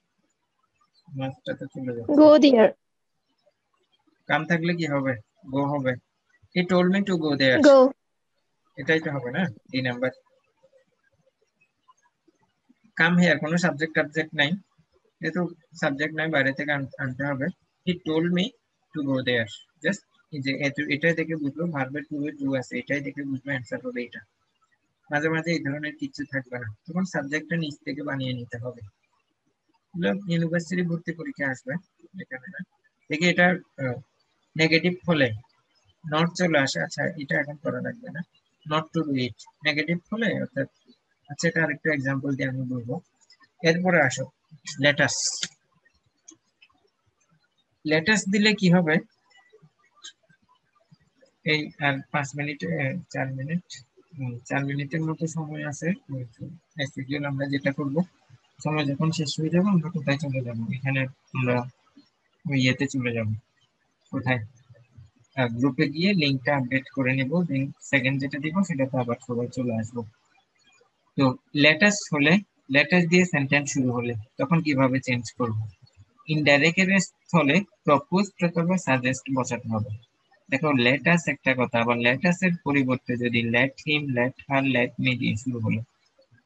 মাছটা তো চলে যাচ্ছে। গো দেয়ার। কাম থাকলে কি হবে, গো হবে। He told me to go there, go. এটাই তো হবে না, 3 নাম্বার। কাম হিয়ার কোনো সাবজেক্ট টাবজেক্ট নাই, যেহেতু সাবজেক্ট নাই বাইরে থেকে আনতে হবে। He told me to go there, just এই যে এটাই দেখে বুঝলো ভার্বের টু এ টু আছে, এটাই দেখে বুঝলো অ্যান্সার হবে এটা। মাঝে মাঝে এই ধরনের কিছু থাকবে না, তখন সাবজেক্টটা নিচ থেকে বানিয়ে নিতে হবে। ইউনিভার্সিটি ভর্তি পরীক্ষা আসবে এখানে না, দেখি এটা নেগেটিভ হলে নট চলে আসে। আচ্ছা এটা এখন করা লাগবে না, not to do it negative হলে অর্থাৎ। আচ্ছা এটা আরেকটা এক্সাম্পল দিয়ে আমি বলবো। এরপরে আসো লেটাস। লেটাস দিলে কি হবে, এই আর 5 মিনিট 4 মিনিট 4 মিনিটের মতো সময় আছে। এসিকিউএল আমরা যেটা করব, সময় যখন শেষ হয়ে যাবে আমরা কোথায় চলে যাব, এখানে আমরা ওই ইয়েতে চলে যাব, কোথায়, গ্রুপে গিয়ে লিঙ্কটা আপডেট করে নেব, লিঙ্ক সেকেন্ড যেটা দিব সেটাতে আবার সবাই চলে আসবো। তো লেটাস হলে, লেটাস দিয়ে সেন্টেন্স শুরু হলে তখন কিভাবে চেঞ্জ করব, ইনডাইরেক্ট এর স্থলে প্রপোজ অথবা সাজেস্ট বসাতে হবে। দেখো লেটাস একটা কথা, আবার লেটাসের পরিবর্তে যদি let him, let her, let me দিয়ে শুরু হলো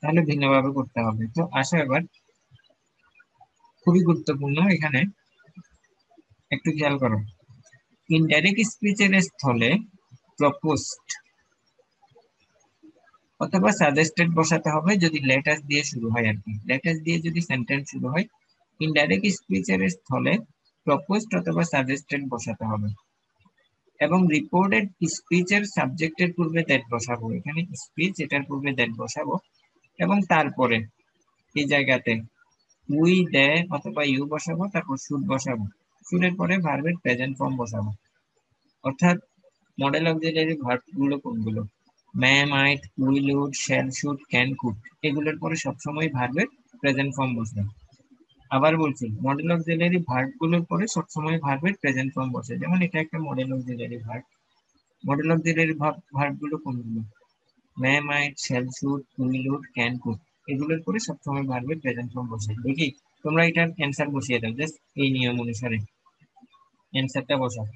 তাহলে ভিন্নভাবে করতে হবে। তো আসো এবার খুবই গুরুত্বপূর্ণ এখানে একটু খেয়াল করো, ইনডাইরেক্ট স্পিচের স্থলে প্রপোজড অথবা সাজেস্টেড বসাতে হবে যদি লেটাস দিয়ে শুরু হয় আর কি। লেটাস দিয়ে যদি সেন্টেন্স শুরু হয়, ইনডাইরেক্ট স্পিচের স্থলে প্রপোজড অথবা সাজেস্টেড বসাতে হবে। এবং রিপোর্টেড স্পিচের সাবজেক্টের পূর্বে দ্যাট বসাবো, এখানে স্পিচ এটার পূর্বে দ্যাট বসাবো। এবং তারপরে এই জায়গাতে উই, দে অথবা ইউ বসাবো, তারপর শুড বসাবো, শুডের পরে ভার্বের প্রেজেন্ট ফর্ম বসাবো। অর্থাৎ মডেল অক্সিলারি ভার্ব গুলো কোনগুলো, may, might, will, would, shall, should, can, could, এগুলোর পরে সবসময় ভার্বের প্রেজেন্ট ফর্ম বসবে। আবার বলছি, মডেল অক্সিলারি ভার্ব গুলোর পরে সবসময় ভার্বের প্রেজেন্ট ফর্ম বসে। যেমন এটা একটা model auxiliary verb. Model auxiliary verb গুলো কোনগুলো, may, might, shall, should, will, would, can, could, এগুলোর পরে সবসময় ভার্বের প্রেজেন্ট ফর্ম বসে। দেখি তোমরা এটার অ্যান্সার বসিয়ে দাও, জাস্ট এই নিয়ম অনুসারে অ্যান্সারটা বসাও।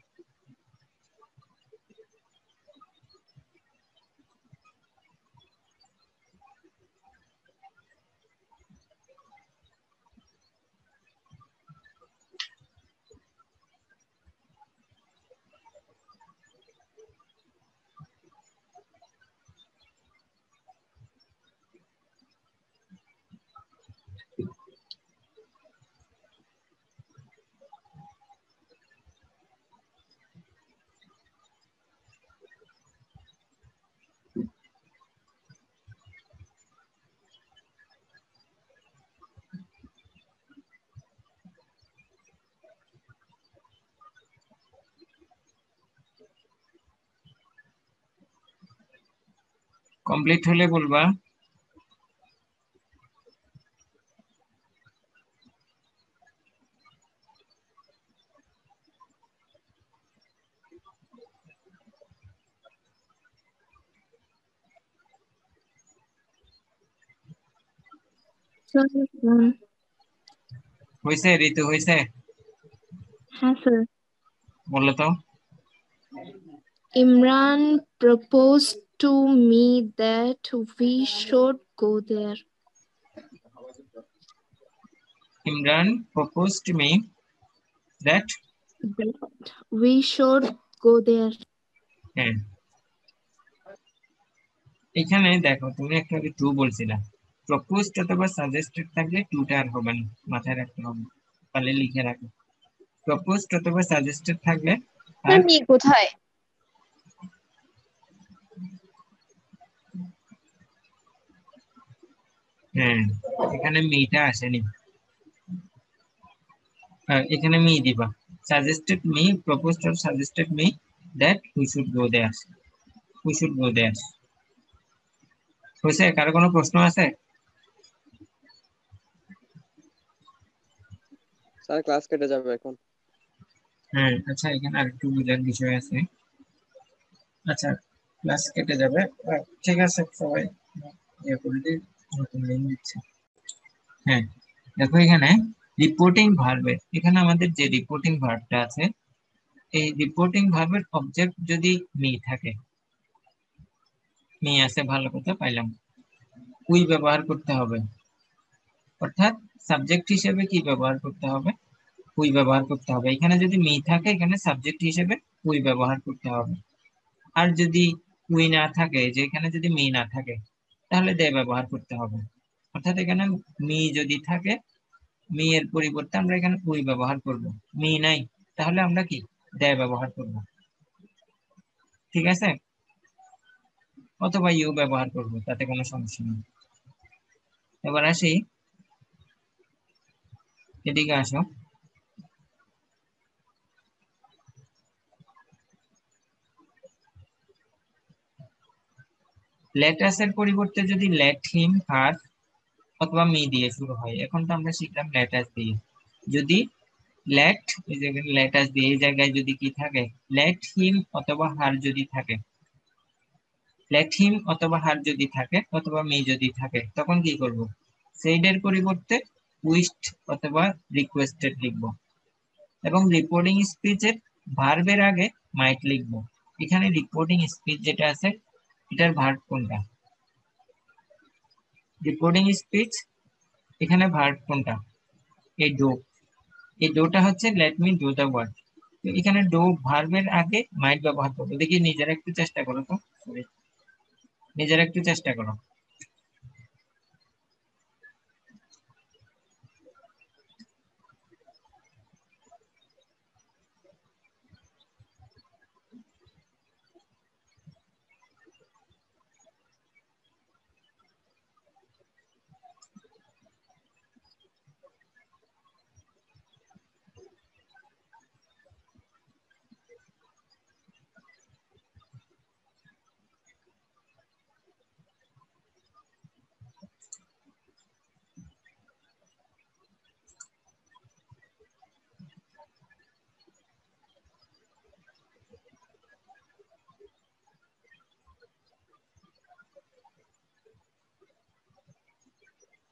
কমপ্লিট হলে বলবা। হয়েছে ঋতু, হয়েছে? হ্যাঁ স্যার। বলো তো। Imran proposed to me that we should go there. Imran proposed me that, That we should go there. হ্যাঁ এখানে দেখো তুমি একটা টু বলছিলা, প্রপোজড অথবা সাজেস্টেড থাকলে টুটা আর হবে না, মাথায় রাখতে হবে, তাহলে লিখে রাখো। প্রপোজড অথবা সাজেস্টেড থাকলে আর মি কোথায়? হ্যাঁ এখানে মিটা আসেনি, এখানে মি দিবা। Suggested me, proposed or suggested me that we should go there, we should go there. হয়েছে? কারো কোনো প্রশ্ন আছে? স্যার ক্লাস কেটে যাবে এখন। হ্যাঁ আচ্ছা এখানে আরেকটু বোঝার বিষয় আছে। আচ্ছা ক্লাস কেটে যাবে, ঠিক আছে সবাই ইয়ে করে দিই, নতুন লিঙ্ক দিচ্ছে। হ্যাঁ দেখো এখানে রিপোর্টিং ভার্বের, এখানে আমাদের যে রিপোর্টিং ভার্বটা আছে, এই রিপোর্টিং ভার্বের অবজেক্ট যদি মি থাকে, মি আছে ভালো কথা পাইলাম, উই ব্যবহার করতে হবে, অর্থাৎ সাবজেক্ট হিসেবে কি ব্যবহার করতে হবে? উই ব্যবহার করতে হবে। এখানে যদি মি থাকে এখানে সাবজেক্ট হিসেবে উই ব্যবহার করতে হবে। আর যদি উই না থাকে, যে এখানে যদি মি না থাকে তাহলে দে ব্যবহার করতে হবে। অর্থাৎ এখানে মি যদি থাকে, মি এর পরিবর্তে আমরা এখানে উই ব্যবহার করব। মি নাই তাহলে আমরা কি দে ব্যবহার করব, ঠিক আছে? অথবা ইউ ব্যবহার করব, তাতে কোনো সমস্যা নেই। এবার আসি, এদিকে আসো। লেট আস এর পরিবর্তে যদি লেট হিম, হার অথবা মি দিয়ে শুরু হয়, এখন তো আমরা শিখলাম লেট আস দিয়ে। যদি লেট, এই জায়গায় লেট আস দিয়ে, এই জায়গায় যদি কি থাকে, লেট হিম অথবা হার যদি থাকে, লেট হিম অথবা হার যদি থাকে অথবা মি যদি থাকে, তখন কি করব? সেইডের পরিবর্তে উইশড অথবা রিকোয়েস্টেড লিখবো, এবং রিপোর্টিং স্পিচের ভার্বের আগে মাইট লিখবো। এখানে রিপোর্টিং স্পিচ যেটা আছে এটার ভার্ব কোনটা? রিপোর্টিং স্পিচ এখানে ভার্ব কোনটা? এই ডু, এই ডোটা হচ্ছে let me do the work. তো এখানে ডু ভার্বের আগে মাইট ব্যবহার করবো। দেখি নিজেরা একটু চেষ্টা করো তো, সরি নিজেরা একটু চেষ্টা করো।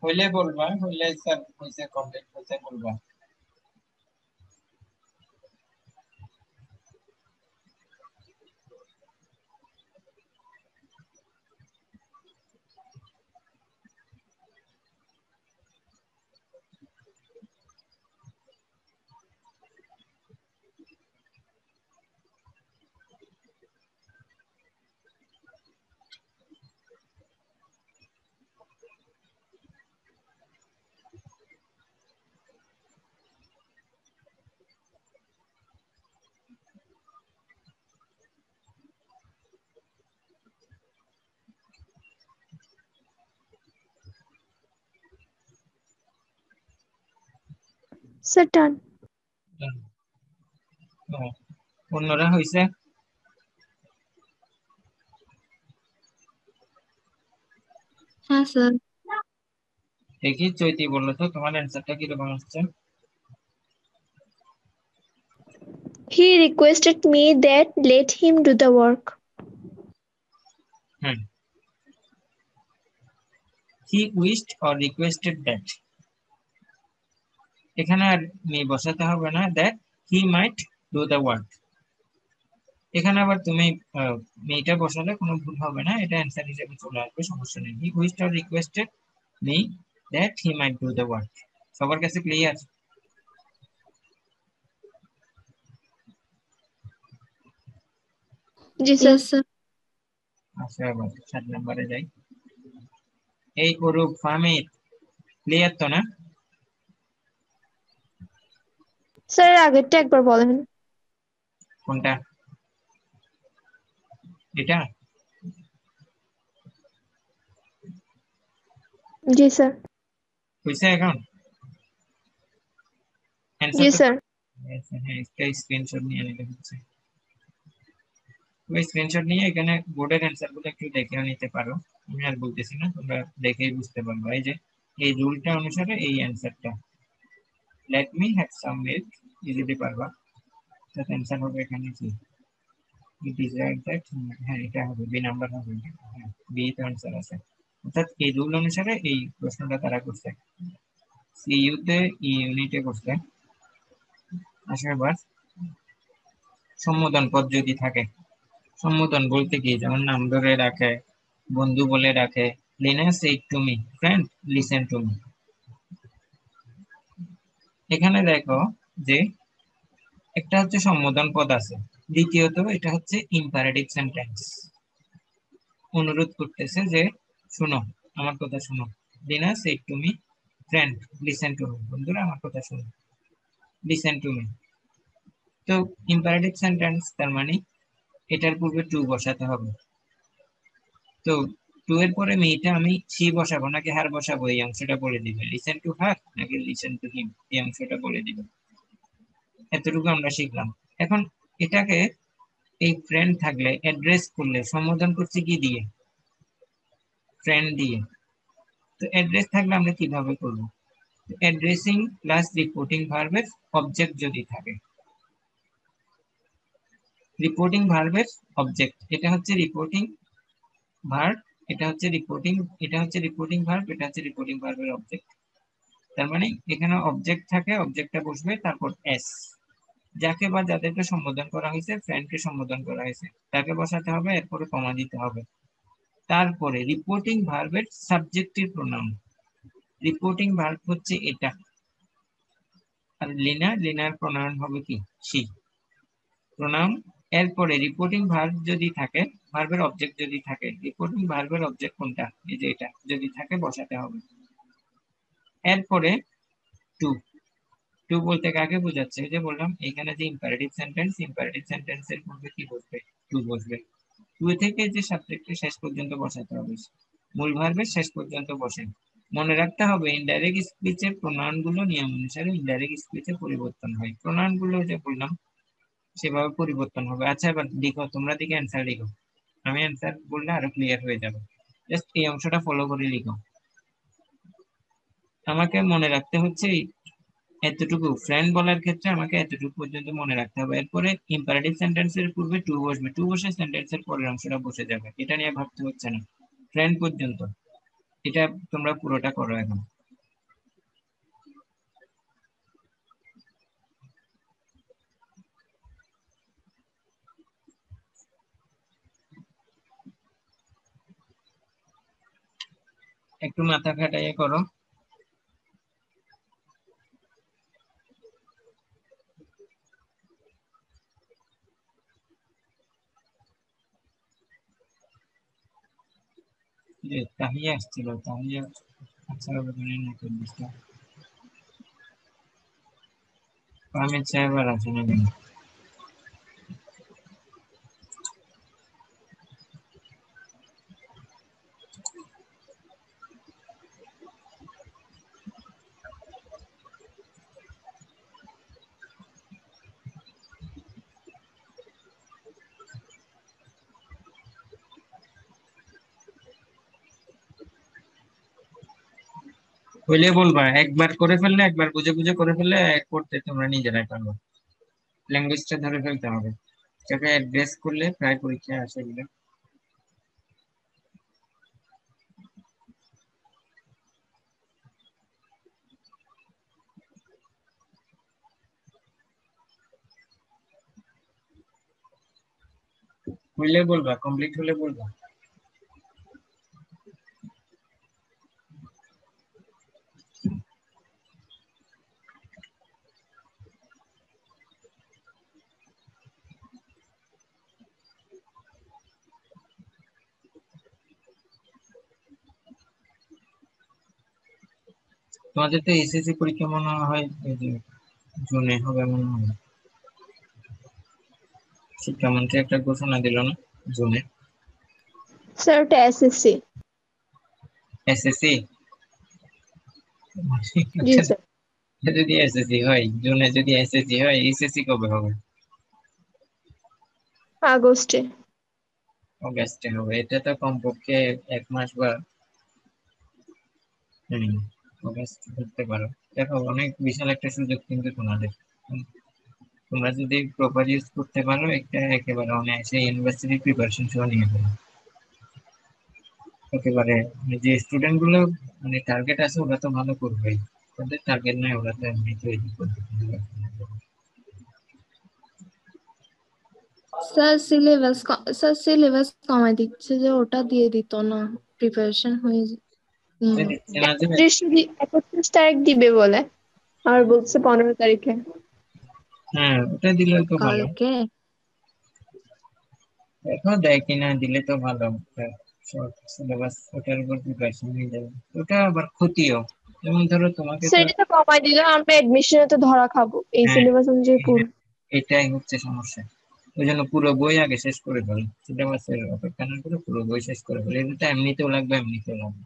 হইলে বলবা, হইলে স্যার হইছে কমপ্লিট হইছে বলবা। স্যার ডান। অন্যরা হইছে? হ্যাঁ স্যার। দেখি চৈতি বললো তো তোমার অ্যান্সারটা কিরকম আসছে? He requested me that let him do the work. Hmm, he wished or requested that, এখানে আর মি বসাতে হবে না, that he might do the work। এখানে আবার তুমি মেয়েটা বসালে কোনো ভুল হবে না, এটা অ্যান্সার হিসেবে চলে আসবে, সমস্যা নেই। He wished or requested me that he might do the work. সবার কাছে clear? Ji sir. Yes sir. আচ্ছা, আবার 7 নম্বরে যাই। এই অরূপ, ফাহমিদ, ক্লিয়ার তো না? Sir এর আগেরটা একবার বলেন। কোনটা? এটা? জি স্যার। হয়েছে এখন? জি অ্যান্সার তো স্যার। হ্যাঁ, একটা স্ক্রিনশট নিয়ে নিতে হচ্ছে। তুমি স্ক্রিনশট নিয়ে এখানে বোর্ডের অ্যান্সার গুলো একটু দেখে নিতে পারো, আমি আর বলতেছি না, তোমরা দেখেই বুঝতে পারবে। এই যে এই রুলটা অনুসারে এই অ্যান্সারটা, let me have some milk, easily পারবা। তার অ্যান্সার হবে এখানে কি, ইট ইজ রাইট দ্যাট, হ্যাঁ এটা হবে, বি নাম্বার হবে, হ্যাঁ বি তে অ্যান্সার আছে। অর্থাৎ এই রুল অনুসারে এই প্রশ্নটা তারা করছে, সিইউ তে ই ইউনিটে করছে। আসলে এবার সম্বোধন পদ যদি থাকে, সম্বোধন বলতে কি, যেমন নাম ধরে রাখে, বন্ধু বলে রাখে, Lina shed to me, friend listen to me. এখানে দেখো যে একটা হচ্ছে সম্বোধন পদ আছে, দ্বিতীয়ত এটা হচ্ছে ইম্পারেটিভ সেন্টেন্স, অনুরোধ করতেছে যে শুনো, আমার কথা শুনো। Lina shed to me, friend listen to me, বন্ধুরা আমার কথা শুনো, লিসেন টু মি। তো ইম্পারেটিভ সেন্টেন্স তার মানে এটার পূর্বে টু বসাতে হবে। তো টু এর পরে মেয়েটা আমি সি বসাবো নাকি হার বসাবো, এই অংশটা বলে দিবে। লিসেন টু হার নাকি লিসেন টু হিম, এই অংশটা বলে দিবে। এতটুকু আমরা শিখলাম। এখন এটাকে এই ফ্রেন্ড থাকলে অ্যাড্রেস করলে সম্বোধন করছি কি দিয়ে, ফ্রেন্ড দিয়ে। তো অ্যাড্রেস থাকলে আমরা কিভাবে করব, অ্যাড্রেসিং প্লাস রিপোর্টিং ভার্বের অবজেক্ট যদি থাকে, রিপোর্টিং ভার্বের অবজেক্ট, এটা হচ্ছে রিপোর্টিং ভার্ব, এটা হচ্ছে রিপোর্টিং, এটা হচ্ছে রিপোর্টিং ভার্ব, এটা হচ্ছে রিপোর্টিং ভার্বের অবজেক্ট। তার মানে এখানে অবজেক্ট থাকে, অবজেক্টটা বসবে, তারপর এস, যাকে বা যাদেরকে সম্বোধন করা হয়েছে, ফ্রেন্ডকে সম্বোধন করা হয়েছে, তাকে বসাতে হবে, এরপরে কমা দিতে হবে। তারপরে রিপোর্টিং ভার্বের সাবজেক্টিভ প্রোনাউন, রিপোর্টিং ভার্ব হচ্ছে এটা, আর লিনার প্রোনাউন হবে কি শি, প্রোনাউন। এরপরে রিপোর্টিং ভার্ব যদি থাকে, ভার্বের অবজেক্ট যদি থাকে, রিপোর্টিং ভার্বের অবজেক্ট কোনটা, এই যে এটা যদি থাকে বসাতে হবে। এরপরে টু, টু বলতে কাকে বোঝাচ্ছে, যে বললাম এখানে যে ইম্পারেটিভ সেন্টেন্স, ইম্পারেটিভ সেন্টেন্সের মধ্যে কি বসবে, টু বসবে। টু থেকে যে সাবজেক্টের শেষ পর্যন্ত বসাতে হবে, মূল ভার্বের শেষ পর্যন্ত বসে। মনে রাখতে হবে ইনডাইরেক্ট স্পিচের প্রোনাউন গুলো নিয়ম অনুসারে ইনডাইরেক্ট স্পিচে পরিবর্তন হয়, প্রোনাউন গুলো যে বললাম সেভাবে পরিবর্তন হবে। আচ্ছা এবার লিখো, তোমরা দিকে অ্যান্সার লিখো, আমি অ্যান্সার বললে আরো ক্লিয়ার হয়ে যাবে। জাস্ট এই অংশটা ফলো করে লিখো। আমাকে মনে রাখতে হচ্ছে এতটুকু, ফ্রেন্ড বলার ক্ষেত্রে আমাকে এতটুকু পর্যন্ত মনে রাখতে হবে। এরপরে ইম্পারেটিভ সেন্টেন্সের পূর্বে টু বসবে, টু বসে সেন্টেন্সের পরের অংশটা বসে যাবে, এটা নিয়ে ভাবতে হচ্ছে না, ফ্রেন্ড পর্যন্ত। এটা তোমরা পুরোটা করো এখন। একটু মাথা খাটাইয়ে করো। যে তাহিয়া আসছিল, তাহিয়া আচ্ছা নতুন বুঝতে, আমির সাহেব আর আছে না কেন? হইলে বলবা, একবার করে ফেললে, একবার বুঝে বুঝে করে ফেললে করতে তোমরা নিজেরাই পারবে। ল্যাঙ্গুয়েজটা ধরে ফেলতে হবে, এটাকে অ্যাড্রেস করলে প্রায় পরীক্ষায় আসে এগুলো। হইলে বলবা, কমপ্লিট হলে বলবা। তোমাদের তো এসএসসি পরীক্ষা মনে হয় এই যে জুনে হবে মনে হয়, শিক্ষামন্ত্রী একটা ঘোষণা দিল না জুনে। স্যার ওটা এসএসসি। এসএসসি জি স্যার। যদি এসএসসি হয় জুনে, যদি এসএসসি হয় এসএসসি কবে হবে? আগস্টে। অগাস্টে হবে। এটা তো কমপক্ষে 1 মাস বা অগাস্ট ধরতে পারো। দেখো অনেক বিশাল একটা সুযোগ কিন্তু তোমাদের। উম, তোমরা যদি প্রপার ইউজ করতে পারো একটা, একেবারে অনায়াসে ইউনিভার্সিটি প্রিপারেশন সহ নিয়ে যাবে একেবারে। যে স্টুডেন্ট গুলো মানে টার্গেট আছে ওরা তো ভালো করবেই, তাদের টার্গেট নাই ওরা তো এমনি তৈরি করবে। স্যার সিলেবাস কমায় দিচ্ছে যে ওটা দিয়ে দিত না, প্রিপারেশন হয়ে যে দিচ্ছে না যে, 31 তারিখ দিবে বলে, আর বলছে 15 তারিখে। হ্যাঁ ওটা দিলে তো ভালো। কালকে। দেখো দেয় কিনা, দিলে তো ভালো। শর্ট সিলেবাস ওটার উপর প্রিপারেশন হয়ে যাবে। ওটা আবার ক্ষতিও, যেমন ধরো তোমাকে তো, সেটা তো কমাই দিলে আমরা এডমিশনে তো ধরা খাবো এই হ্যাঁ সিলেবাস অনুযায়ী পড়লে। এটাই হচ্ছে সমস্যা। ওই জন্য পুরো বই আগে শেষ করে ফেলো, সিলেবাসের অপেক্ষা না করে পুরো বই শেষ করে ফেলো। এটা এমনিতেও লাগবে, এমনিতেও লাগবে।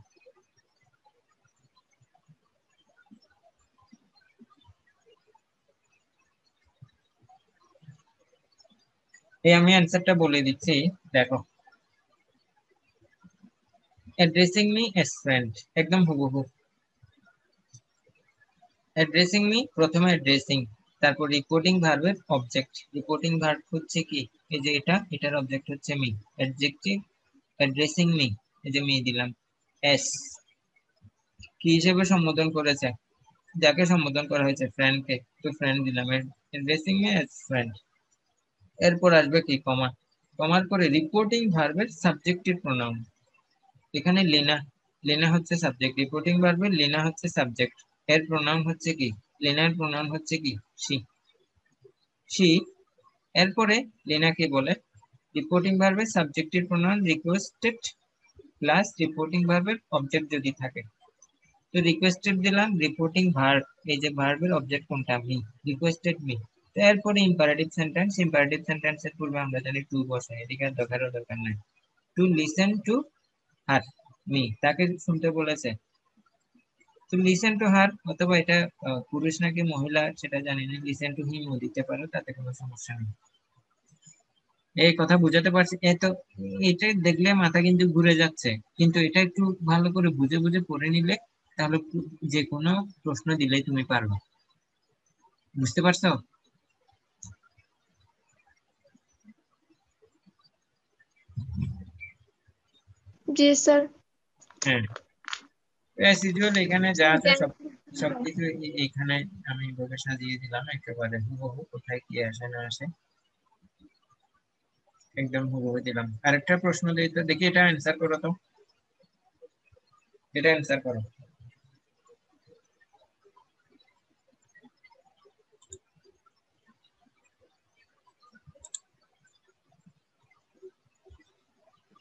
এই আমি অ্যান্সারটা বলে দিচ্ছি, দেখো। অ্যাড্রেসিং মি এস ফ্রেন্ড, একদম হুবহু। অ্যাড্রেসিং মি, প্রথমে অ্যাড্রেসিং, তারপর রিপোর্টিং ভার্বের অবজেক্ট। রিপোর্টিং ভার্ব হচ্ছে কি, এই যে এটা, এটার অবজেক্ট হচ্ছে মি। অ্যাডজেক্টিভ অ্যাড্রেসিং মি, এই যে মি দিলাম। এস কি হিসেবে সম্বোধন করেছে, যাকে সম্বোধন করা হয়েছে, ফ্রেন্ডকে, তো ফ্রেন্ড দিলাম। Addressing me S friend. এরপর আসবে কি, কমা। কমার পরে রিপোর্টিং ভার্বের সাবজেক্টিভ প্রোনাউন। এখানে লিনা, লিনা হচ্ছে সাবজেক্ট, রিপোর্টিং ভার্বের লিনা হচ্ছে সাবজেক্ট। এর প্রোনাউন হচ্ছে কি, লিনার প্রোনাউন হচ্ছে কি, শি। শি এরপরে লিনা কি বলে, রিপোর্টিং ভার্বের subjective pronoun requested plus reporting ভার্বের অবজেক্ট যদি থাকে। তো রিকোয়েস্টেড দিলাম, রিপোর্টিং ভার্ব, এই যে ভার্বের অবজেক্ট কোনটা, মি, রিকোয়েস্টেড মি। এরপরে ইম্পারেটিভ সেন্টেন্স, ইম্পারেটিভ সেন্টেন্সের পূর্বে আমরা জানি টু বসাই, এদিকে আর দরকার নাই। To listen to her, me, তাকে শুনতে বলেছে। তো লিসেন টু হার, অথবা এটা পুরুষ নাকি মহিলা সেটা জানি না, লিসেন টু হিম দিতে পারো, তাতে কোনো সমস্যা নেই। এই কথা বুঝাতে পারছি? তো এটা দেখলে মাথা কিন্তু ঘুরে যাচ্ছে, কিন্তু এটা একটু ভালো করে বুঝে বুঝে পড়ে নিলে তাহলে যে কোনো প্রশ্ন দিলেই তুমি পারবে। বুঝতে পারছো? জি স্যার। হ্যাঁ, অ্যাজ ইউজুয়াল এখানে যা আছে সব সবকিছু এখানে আমি এভাবে সাজিয়ে দিলাম একেবারে হুবহু, কোথায় কি আসে না আসে একদম হুবহু দিলাম। আরেকটা প্রশ্ন দিই তো, দেখি এটা অ্যান্সার করো তো, এটা অ্যান্সার করো।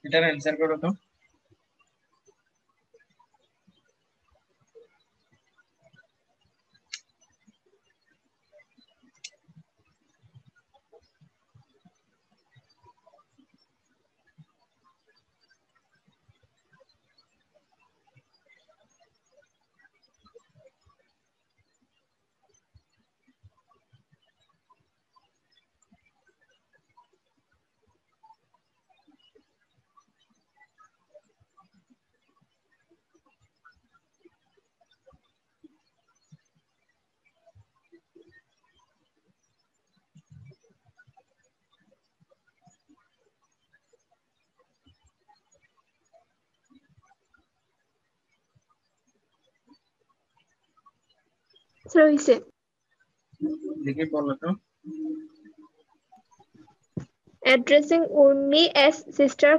এটার অ্যান্সার করো তো। স্যার হইছে। দেখি বলো তো। Addressing Urmi as sister,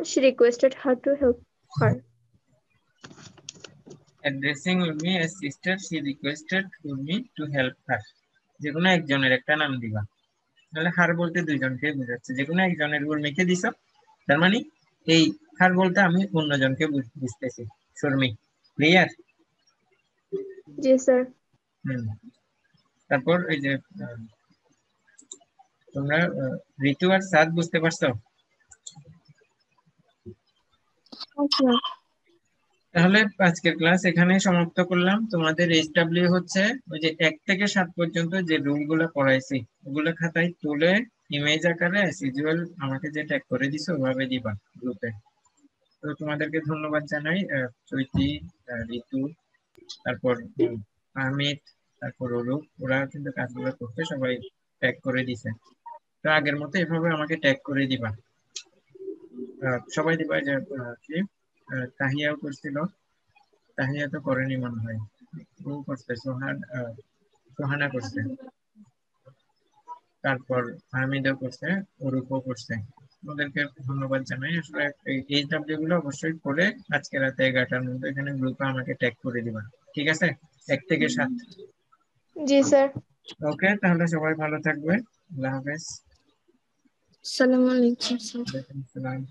she requested her to help her. Addressing Urmi as sister, she requested Urmi to help her. যেকোনো একজনের একটা নাম দিবা, তাহলে হার বলতে দুইজনকে বোঝাচ্ছে, যেকোনো একজনের উর্মিকে দিছ, তার মানে এই হার বলতে আমি অন্যজনকে বুঝতেছি। শর্মি, ক্লিয়ার? জি স্যার। তারপর এই যে তোমরা ঋতু আর সাদ বুঝতে পারছো? তাহলে আজকের ক্লাস এখানে সমাপ্ত করলাম। তোমাদের এইচডব্লিউ হচ্ছে ওই যে 1 থেকে 7 পর্যন্ত যে রুল গুলো পড়াইছি ওগুলো খাতায় তুলে ইমেজ আকারে অ্যাজ ইউজুয়াল আমাকে যে ট্যাগ করে দিছো ওভাবে দিবা গ্রুপে। তো তোমাদেরকে ধন্যবাদ জানাই, চৈতি, ঋতু, তারপর আহমেদ, তারপর অরূপ, ওরা কিন্তু কাজগুলো করতে সবাই ট্যাগ করে দিছে। তো আগের মতো এভাবে আমাকে ট্যাগ করে দিবা, সবাই দিবা। যে কি তাহিয়াও করছিল, তাহিয়া তো করেনি মনে হয়, ও করছে, সোহানা করছে, তারপর হামিদও করছে, অরূপও করছে। ওদেরকে ধন্যবাদ জানাই। আসলে এই ডাব্লিউ গুলো অবশ্যই করে আজকে রাতে 11টার মধ্যে এখানে গ্রুপে আমাকে ট্যাগ করে দিবা, ঠিক আছে? 1 থেকে 7। জি স্যার। ওকে, তাহলে সবাই ভালো থাকবে। আল্লাহ হাফেজ। আসসালামু আলাইকুম স্যার। ওয়ালাইকুম আসসালাম।